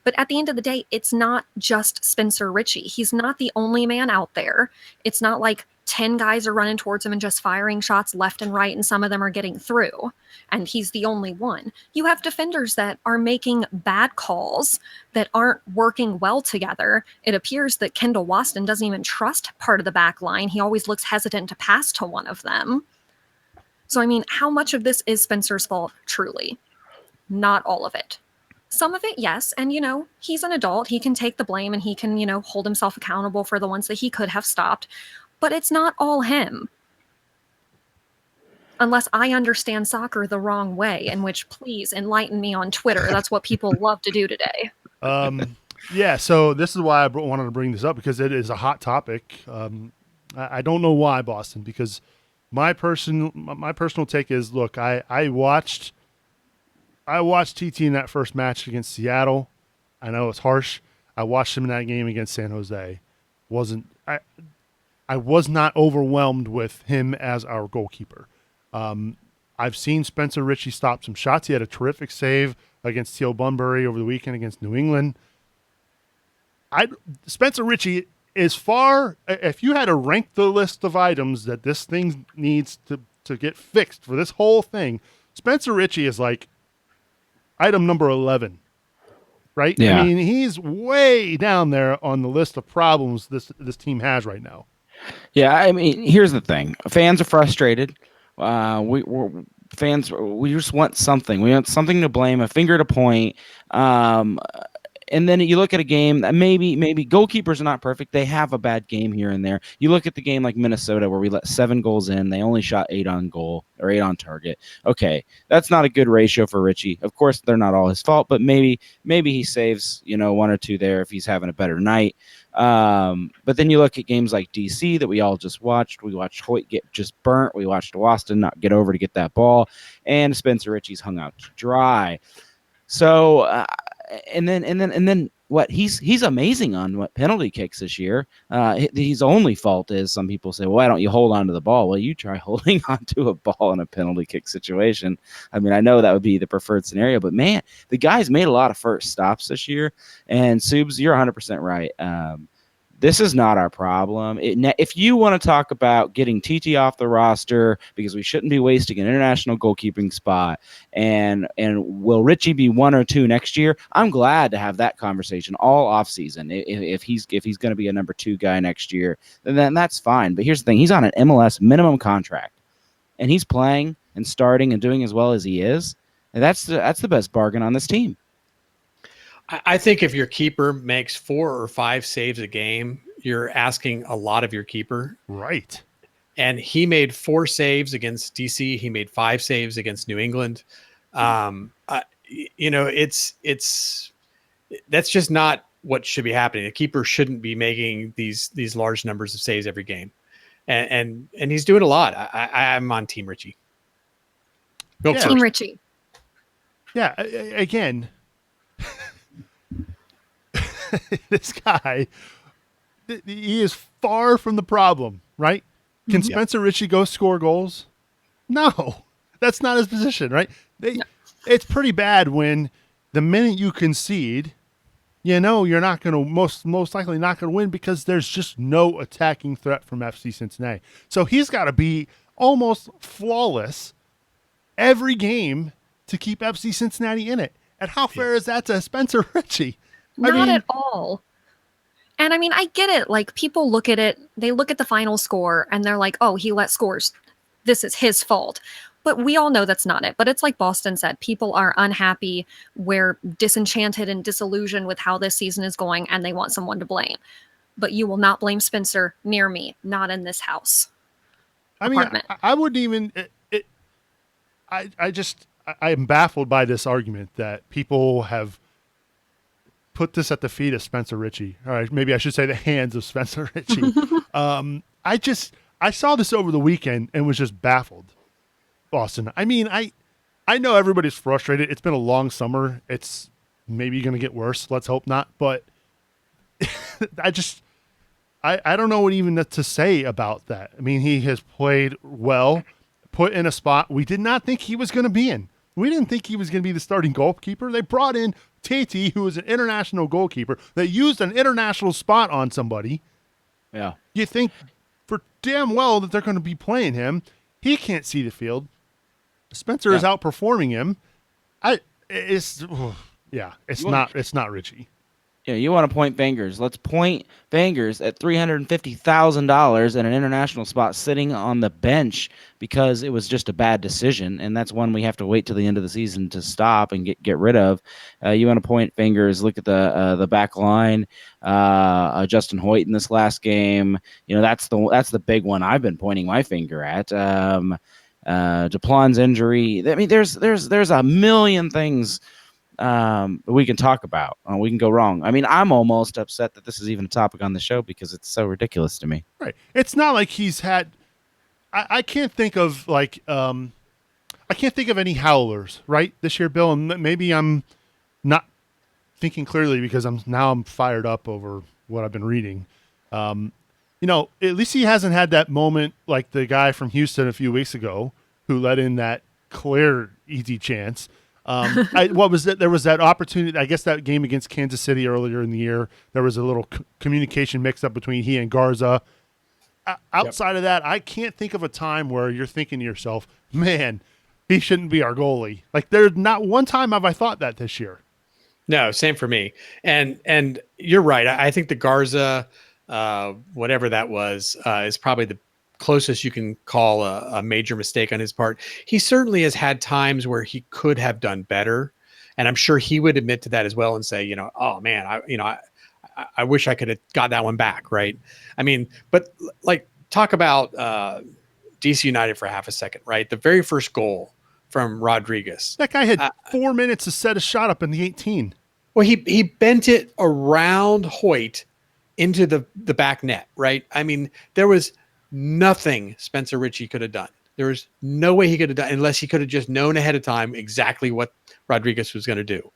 But at the end of the day, it's not just Spencer Ritchie. He's not the only man out there. It's not like 10 guys are running towards him and just firing shots left and right, and some of them are getting through, and he's the only one. You have defenders that are making bad calls that aren't working well together. It appears that Kendall Waston doesn't even trust part of the back line. He always looks hesitant to pass to one of them. So, I mean, how much of this is Spencer's fault, truly? Not all of it. Some of it, yes, and, he's an adult. He can take the blame, and he can, hold himself accountable for the ones that he could have stopped. But it's not all him. Unless I understand soccer the wrong way, in which please enlighten me on Twitter. That's what people love to do today. Yeah, so this is why I wanted to bring this up, because it is a hot topic. I don't know why, Boston, because my personal take is, look, I watched TT in that first match against Seattle. I know it's harsh. I watched him in that game against San Jose. I was not overwhelmed with him as our goalkeeper. I've seen Spencer Ritchie stop some shots. He had a terrific save against Teal Bunbury over the weekend against New England. Spencer Ritchie is far. If you had to rank the list of items that this thing needs to get fixed for this whole thing, Spencer Ritchie is like item number 11, right? Yeah. I mean, he's way down there on the list of problems this team has right now. Yeah, I mean, here's the thing: fans are frustrated. Fans, we just want something. We want something to blame, a finger to point. And then you look at a game that maybe goalkeepers are not perfect. They have a bad game here and there. You look at the game like Minnesota, where we let 7 goals in. They only shot 8 on goal or 8 on target. Okay, that's not a good ratio for Ritchie. Of course, they're not all his fault, but maybe he saves 1 or 2 there if he's having a better night. But then you look at games like DC that we all just watched. We watched Hoyt get just burnt. We watched Waston not get over to get that ball, and Spencer Ritchie's hung out to dry. So. And then what? He's amazing on what penalty kicks this year. His only fault is, some people say, well, why don't you hold on to the ball? Well, you try holding on to a ball in a penalty kick situation. I mean, I know that would be the preferred scenario, but man, the guy's made a lot of first stops this year. And Subs, you're 100% right. This is not our problem. If you want to talk about getting TT off the roster because we shouldn't be wasting an international goalkeeping spot, and will Ritchie be 1 or 2 next year? I'm glad to have that conversation all offseason. If he's going to be a number 2 guy next year, then that's fine. But here's the thing: he's on an MLS minimum contract, and he's playing and starting and doing as well as he is. And that's the best bargain on this team. I think if your keeper makes 4 or 5 saves a game, you're asking a lot of your keeper. Right. And he made 4 saves against DC. He made 5 saves against New England. It's that's just not what should be happening. A keeper shouldn't be making these large numbers of saves every game. And he's doing a lot. I'm on Team Ritchie. Go first. Team Ritchie. Yeah. Again. This guy, he is far from the problem, right? Can Spencer Ritchie go score goals? No, that's not his position, right? It's pretty bad when the minute you concede, you're not going to most likely not going to win, because there's just no attacking threat from FC Cincinnati. So he's got to be almost flawless every game to keep FC Cincinnati in it. And how fair is that to Spencer Ritchie? Not at all. And I mean, I get it. Like, people look at it, they look at the final score and they're like, oh, he let scores. This is his fault. But we all know that's not it. But it's like Boston said, people are unhappy, we're disenchanted and disillusioned with how this season is going, and they want someone to blame. But you will not blame Spencer near me, not in this house. I mean, I wouldn't even, I am baffled by this argument that people have put this at the feet of Spencer Ritchie. All right, maybe I should say the hands of Spencer Ritchie. I saw this over the weekend and was just baffled. Boston. I mean, I know everybody's frustrated. It's been a long summer. It's maybe going to get worse. Let's hope not. But I don't know what even to say about that. I mean, he has played well, put in a spot we did not think he was going to be in. We didn't think he was going to be the starting goalkeeper. They brought in Tati, who is an international goalkeeper. They used an international spot on somebody. Yeah. You think for damn well that they're going to be playing him. He can't see the field. Spencer is outperforming him. It's not Ritchie. Yeah, you want to point fingers. Let's point fingers at $350,000 and an international spot sitting on the bench because it was just a bad decision, and that's one we have to wait till the end of the season to stop and get rid of. You want to point fingers. Look at the back line. Justin Hoyt in this last game. That's the big one I've been pointing my finger at. Japlon's injury. I mean, there's a million things we can talk about. We can go wrong. I mean, I'm almost upset that this is even a topic on the show because it's so ridiculous to me. Right. It's not like he's had. I can't think of like I can't think of any howlers right this year, Bill. And maybe I'm not thinking clearly because I'm fired up over what I've been reading. At least he hasn't had that moment like the guy from Houston a few weeks ago who let in that clear easy chance. What was that? There was that opportunity. I guess that game against Kansas City earlier in the year, there was a little communication mix up between he and Garza. Outside of that, I can't think of a time where you're thinking to yourself, man, he shouldn't be our goalie. Like, there's not one time have I thought that this year. No, same for me. And you're right. I think the Garza, whatever that was, is probably the closest you can call a major mistake on his part. He certainly has had times where he could have done better. And I'm sure he would admit to that as well and say, oh man, I wish I could have got that one back. Right. I mean, but like talk about DC United for half a second, right? The very first goal from Rodriguez. That guy had 4 minutes to set a shot up in the 18. Well, he bent it around Hoyt into the back net, right? I mean, there was nothing Spencer Ritchie could have done. There was no way he could have done unless he could have just known ahead of time exactly what Rodriguez was going to do.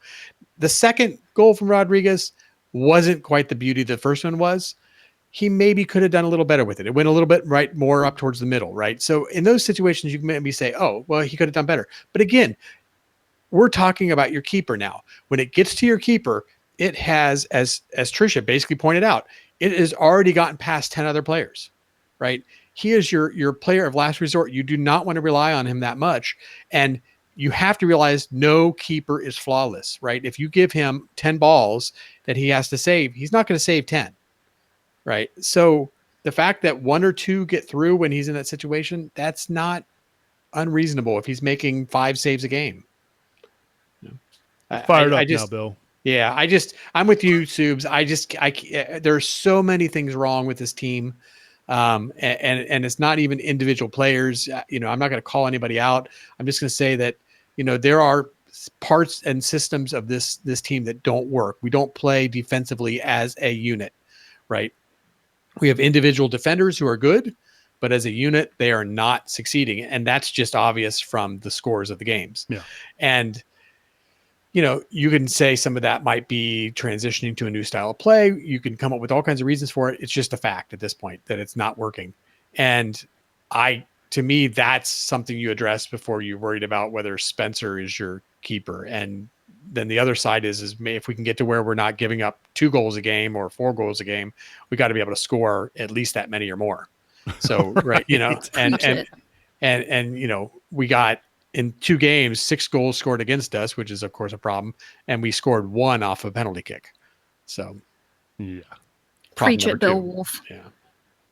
The second goal from Rodriguez wasn't quite the beauty the first one was. He maybe could have done a little better with it. It went a little bit more up towards the middle, right? So in those situations, you can maybe say, oh, well, he could have done better. But again, we're talking about your keeper now. When it gets to your keeper, it has, as Trisha basically pointed out, it has already gotten past 10 other players, right? He is your player of last resort. You do not want to rely on him that much. And you have to realize no keeper is flawless, right? If you give him 10 balls that he has to save, he's not going to save 10, right? So the fact that one or two get through when he's in that situation, that's not unreasonable if he's making 5 saves a game. Fired up now, Bill. Yeah, I'm with you, Subes. There's so many things wrong with this team. And it's not even individual players. I'm not going to call anybody out. I'm just going to say that, there are parts and systems of this team that don't work. We don't play defensively as a unit, right? We have individual defenders who are good, but as a unit, they are not succeeding. And that's just obvious from the scores of the games. Yeah. And, you can say some of that might be transitioning to a new style of play. You can come up with all kinds of reasons for it. It's just a fact at this point that it's not working. And to me, that's something you address before you're worried about whether Spencer is your keeper. And then the other side is if we can get to where we're not giving up 2 goals a game or 4 goals a game, we got to be able to score at least that many or more. So, right. And we got, in 2 games, 6 goals scored against us, which is of course a problem. And we scored 1 off a penalty kick. So yeah. Preach it, Bill 2. Wolf. Yeah.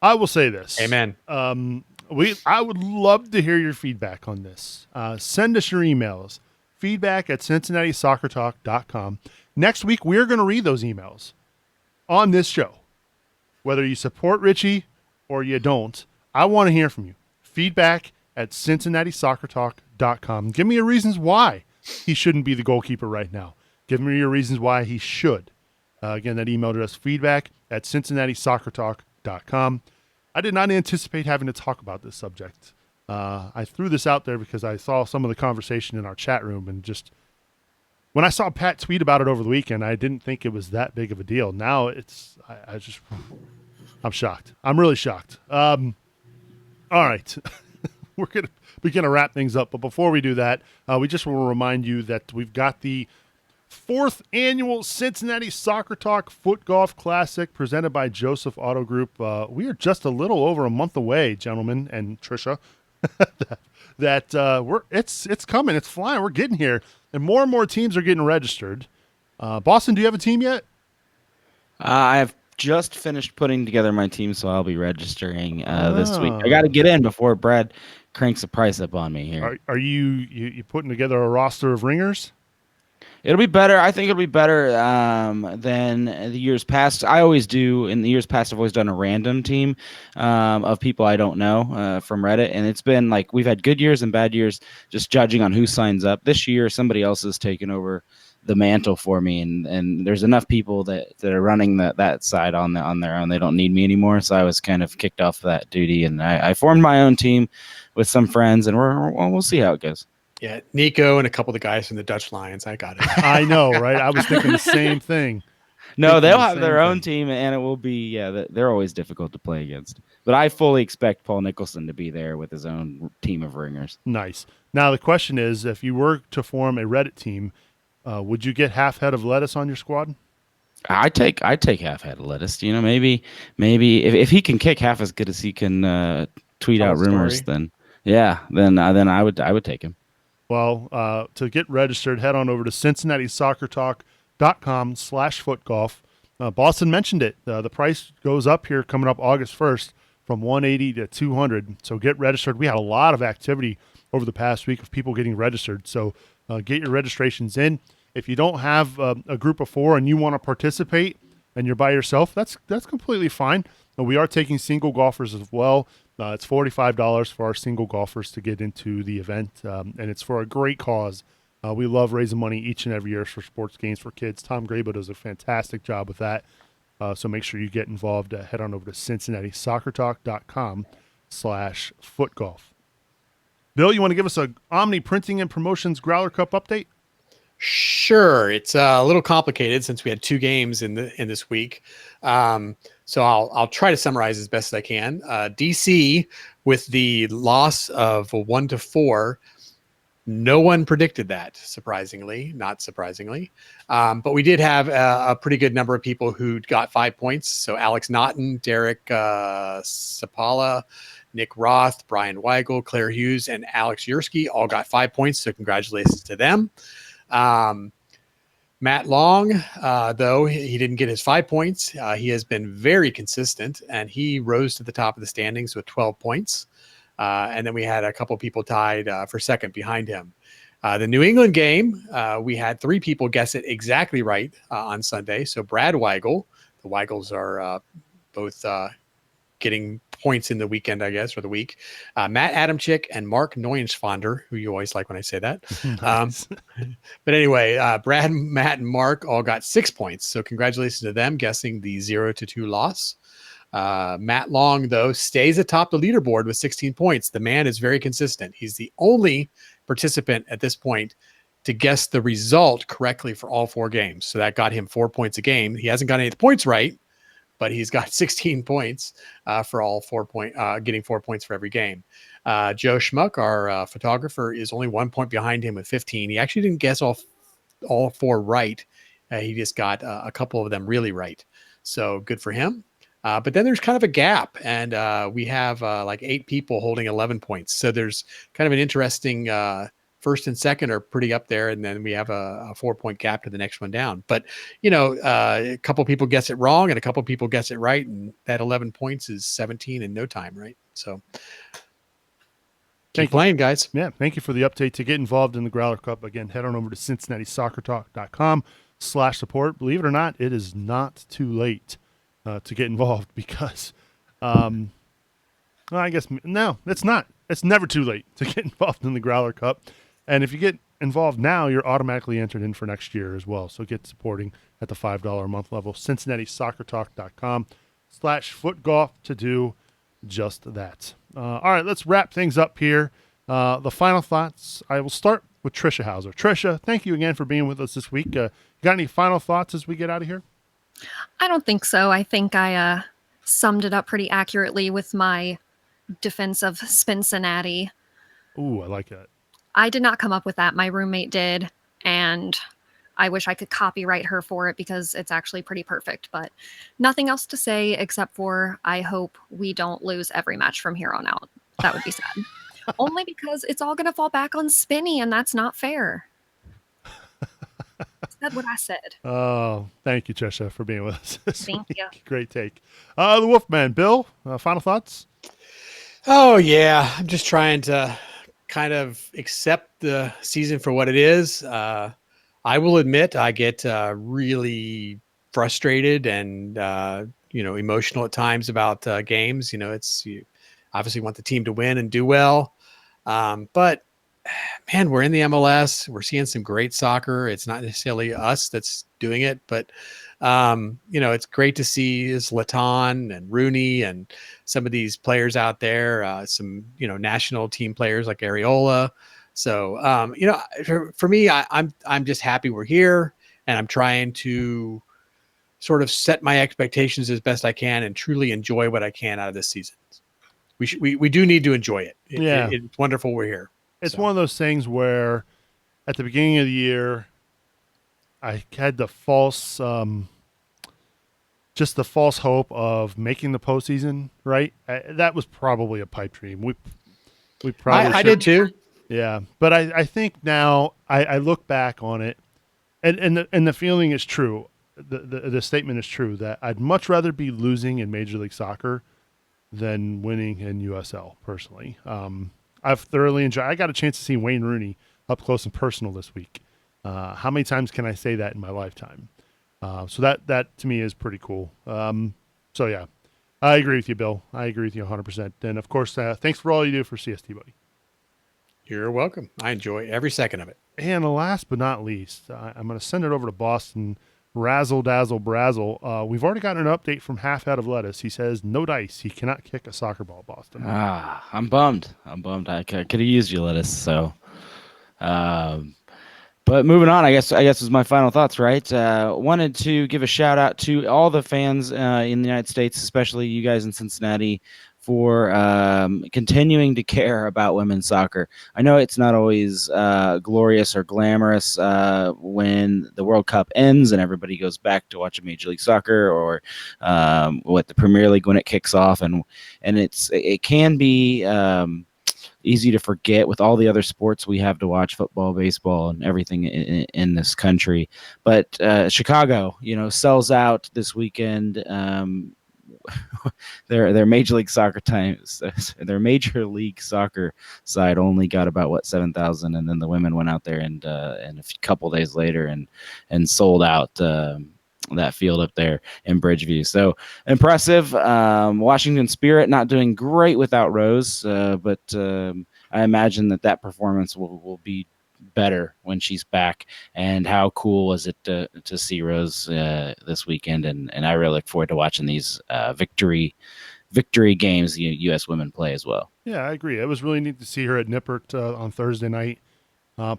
I will say this. Amen. I would love to hear your feedback on this. Send us your emails. Feedback at CincinnatiSoccerTalk.com. Next week, we're going to read those emails on this show. Whether you support Richie or you don't, I want to hear from you. Feedback at CincinnatiSoccerTalk.com. Give me your reasons why he shouldn't be the goalkeeper right now. Give me your reasons why he should. Again, that email address, feedback at CincinnatiSoccerTalk.com. I did not anticipate having to talk about this subject. I threw this out there because I saw some of the conversation in our chat room, and just when I saw Pat tweet about it over the weekend, I didn't think it was that big of a deal. Now I'm shocked. I'm really shocked. All right. We're going to begin to wrap things up. But before we do that, we just want to remind you that we've got the 4th annual Cincinnati Soccer Talk Foot Golf Classic presented by Joseph Auto Group. We are just a little over a month away, gentlemen and Trisha. It's coming. It's flying. We're getting here. And more teams are getting registered. Boston, do you have a team yet? I've just finished putting together my team, so I'll be registering this week. I got to get in before Brad cranks the price up on me here. Are you putting together a roster of ringers? It'll be better. I think it'll be better than the years past. I always do. In the years past, I've always done a random team of people I don't know from Reddit. And it's been like we've had good years and bad years just judging on who signs up. This year, somebody else has taken over the mantle for me. And there's enough people that are running that side on their own. They don't need me anymore. So I was kind of kicked off that duty. And I formed my own team with some friends. And we'll see how it goes. Yeah, Nico and a couple of the guys from the Dutch Lions. I got it. I know, right? I was thinking the same thing. No, they'll have their own team, and it will be, they're always difficult to play against. But I fully expect Paul Nicholson to be there with his own team of ringers. Nice. Now, the question is, if you were to form a Reddit team, would you get half head of lettuce on your squad? I take half head of lettuce. Maybe if he can kick half as good as he can tweet out rumors, then I would take him. Well, to get registered, head on over to CincinnatiSoccerTalk.com/footgolf. Boston mentioned it. The price goes up here coming up August 1st from $180 to $200. So get registered. We had a lot of activity over the past week of people getting registered. So get your registrations in. If you don't have a group of 4 and you want to participate and you're by yourself, that's completely fine. We are taking single golfers as well. It's $45 for our single golfers to get into the event, and it's for a great cause. We love raising money each and every year for sports games for kids. Tom Grabo does a fantastic job with that, so make sure you get involved. Head on over to CincinnatiSoccerTalk.com/footgolf. Bill, you want to give us a Omni Printing and Promotions Growler Cup update? Sure. It's a little complicated since we had 2 games in this week. So I'll try to summarize as best as I can. DC with the loss of 1-4. No one predicted that, not surprisingly. But we did have a pretty good number of people who got 5 points. So Alex Naughton, Derek Sapala, Nick Roth, Brian Weigel, Claire Hughes, and Alex Yursky all got 5 points. So congratulations to them. Matt Long, though, he didn't get his 5 points. He has been very consistent, and he rose to the top of the standings with 12 points. And then we had a couple people tied for second behind him. The New England game, we had 3 people guess it exactly right on Sunday. So Brad Weigel, the Weigels are both getting points in the weekend, I guess, or the week. Matt Adamczyk and Mark Neuenswander, who you always like when I say that. Nice. But anyway, Brad, Matt, and Mark all got 6 points. So congratulations to them guessing the 0-2 loss. Matt Long, though, stays atop the leaderboard with 16 points. The man is very consistent. He's the only participant at this point to guess the result correctly for all 4 games. So that got him 4 points a game. He hasn't got any of the points right, but he's got 16 points for all 4 getting 4 points for every game. Joe Schmuck, our photographer, is only 1 point behind him with 15. He actually didn't guess all 4 right. He just got a couple of them really right. So good for him. But then there's kind of a gap, and we have like 8 people holding 11 points. So there's kind of an interesting first and second are pretty up there, and then we have a 4-point gap to the next one down. But, a couple people guess it wrong and a couple people guess it right, and that 11 points is 17 in no time, right? So keep playing, guys. Yeah, thank you for the update. To get involved in the Growler Cup, again, head on over to CincinnatiSoccerTalk.com/support. Believe it or not, it is not too late to get involved because, well, I guess, no, it's not. It's never too late to get involved in the Growler Cup. And if you get involved now, you're automatically entered in for next year as well. So get supporting at the $5 a month level. CincinnatiSoccerTalk.com/footgolf to do just that. All right, let's wrap things up here. The final thoughts. I will start with Trisha Hauser. Trisha, thank you again for being with us this week. Got any final thoughts as we get out of here? I don't think so. I think I summed it up pretty accurately with my defense of Cincinnati. Ooh, I like that. I did not come up with that. My roommate did, and I wish I could copyright her for it because it's actually pretty perfect. But nothing else to say except for I hope we don't lose every match from here on out. That would be sad. Only because it's all going to fall back on Spinny, and that's not fair. That's what I said. Oh, thank you, Trisha, for being with us. Thank you. Great take. The Wolfman, Bill, final thoughts? Oh, yeah. I'm just trying to kind of accept the season for what it is. I will admit I get really frustrated and emotional at times about games. You obviously want the team to win and do well, but man, we're in the MLS. We're seeing some great soccer. It's not necessarily us that's doing it, but it's great to see Zlatan and Rooney and some of these players out there. Some national team players like Areola. So for me, I'm just happy we're here, and I'm trying to sort of set my expectations as best I can and truly enjoy what I can out of this season. We do need to enjoy it. It's wonderful we're here. It's one of those things where at the beginning of the year, I had the false hope of making the postseason, right? That was probably a pipe dream. We probably I did too. Yeah, but I think now I look back on it, and the feeling is true. The statement is true that I'd much rather be losing in Major League Soccer than winning in USL personally. I've thoroughly enjoyed. I got a chance to see Wayne Rooney up close and personal this week. How many times can I say that in my lifetime? So that to me is pretty cool. So yeah, I agree with you, Bill. I agree with you 100%. And of course, thanks for all you do for CST, buddy. You're welcome. I enjoy every second of it. And last but not least, I'm going to send it over to Boston. Razzle dazzle brazzle. We've already gotten an update from Half Out of Lettuce. He says no dice. He cannot kick a soccer ball, Boston. I'm bummed. I could have used your lettuce. So, but moving on, I guess is my final thoughts, right? Wanted to give a shout out to all the fans in the United States, especially you guys in Cincinnati, for continuing to care about women's soccer. I know it's not always glorious or glamorous when the World Cup ends and everybody goes back to watching Major League Soccer or with the Premier League when it kicks off, and it can be easy to forget with all the other sports we have to watch, football, baseball, and everything in this country. But Chicago, sells out this weekend. Their Major League Soccer their Major League Soccer side only got about 7,000, and then the women went out there and a couple days later and sold out that field up there in Bridgeview. So impressive. Washington Spirit not doing great without Rose, but I imagine that performance will be better when she's back. And how cool was it to see Rose this weekend? And I really look forward to watching these victory games U.S. women play as well. Yeah, I agree. It was really neat to see her at Nippert on Thursday night.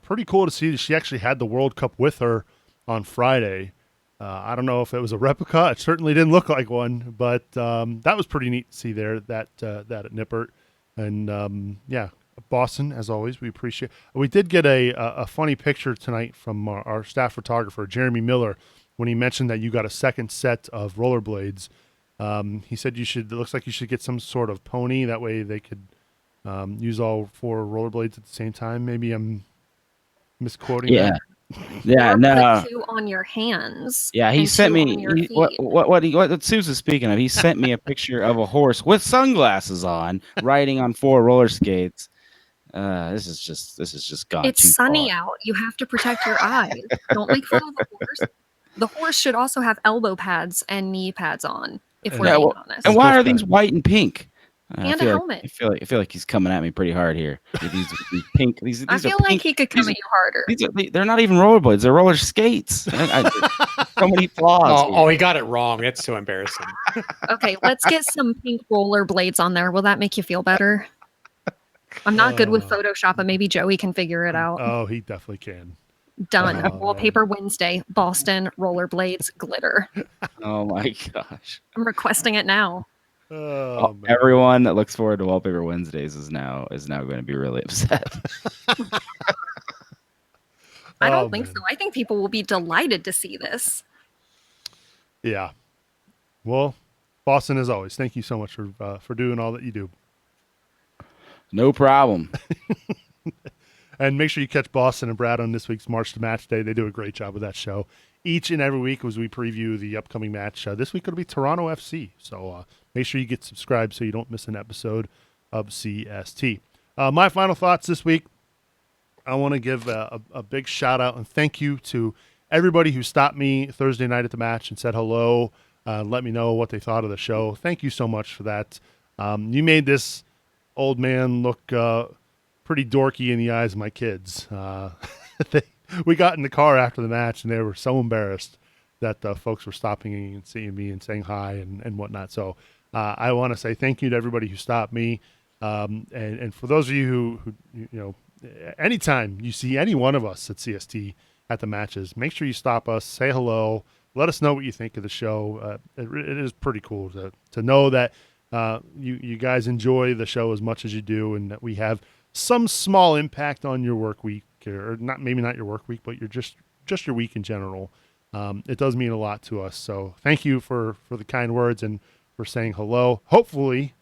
Pretty cool to see that she actually had the World Cup with her on Friday. I don't know if it was a replica. It certainly didn't look like one, but that was pretty neat to see there that at Nippert. And Boston, as always, we appreciate. We did get a funny picture tonight from our staff photographer, Jeremy Miller, when he mentioned that you got a second set of rollerblades. He said it looks like you should get some sort of pony. That way they could use all four rollerblades at the same time. Maybe I'm misquoting that. Yeah, or no. Put two on your hands. Yeah, he sent me what Susan speaking of. He sent me a picture of a horse with sunglasses on, riding on four roller skates. This is just gone. It's sunny out. You have to protect your eyes. Don't make fun of the horse. The horse should also have elbow pads and knee pads on. If we're being honest. And why are these white and pink? And a helmet. I feel like he's coming at me pretty hard here. These pink. These I feel like he could come at you harder. They're not even rollerblades. They're roller skates. So many flaws. Oh, he got it wrong. That's so embarrassing. Okay, let's get some pink rollerblades on there. Will that make you feel better? I'm not good with Photoshop, but maybe Joey can figure it out. Oh, he definitely can. Done. Wallpaper Wednesday. Boston rollerblades glitter. Oh my gosh! I'm requesting it now. Everyone that looks forward to Wallpaper Wednesdays is now going to be really upset. I don't think so. I think people will be delighted to see this. Yeah. Well, Boston, as always, thank you so much for doing all that you do. No problem. And make sure you catch Boston and Brad on this week's March to Match Day. They do a great job with that show each and every week as we preview the upcoming match. This week it'll be Toronto FC. So make sure you get subscribed so you don't miss an episode of CST. My final thoughts this week. I want to give a big shout out and thank you to everybody who stopped me Thursday night at the match and said hello, let me know what they thought of the show. Thank you so much for that. You made this old man look pretty dorky in the eyes of my kids. We got in the car after the match, and they were so embarrassed that folks were stopping and seeing me and saying hi and whatnot. So I want to say thank you to everybody who stopped me. And for those of you who anytime you see any one of us at CST at the matches, make sure you stop us, say hello, let us know what you think of the show. It is pretty cool to know that you guys enjoy the show as much as you do, and that we have some small impact on your work week, or maybe not your work week, but just your week in general. It does mean a lot to us. So thank you for the kind words and for saying hello. Hopefully,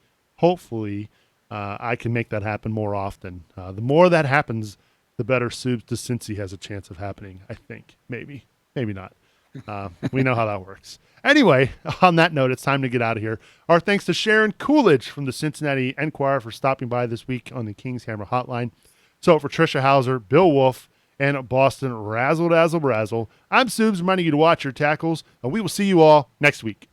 I can make that happen more often. The more that happens, the better Subs to Cincy has a chance of happening, I think. Maybe not. We know how that works. Anyway, on that note, it's time to get out of here. Our thanks to Sharon Coolidge from the Cincinnati Enquirer for stopping by this week on the King's Hammer Hotline. So for Trisha Hauser, Bill Wolf, and Boston Razzle Dazzle Brazzle, I'm Subs reminding you to watch your tackles, and we will see you all next week.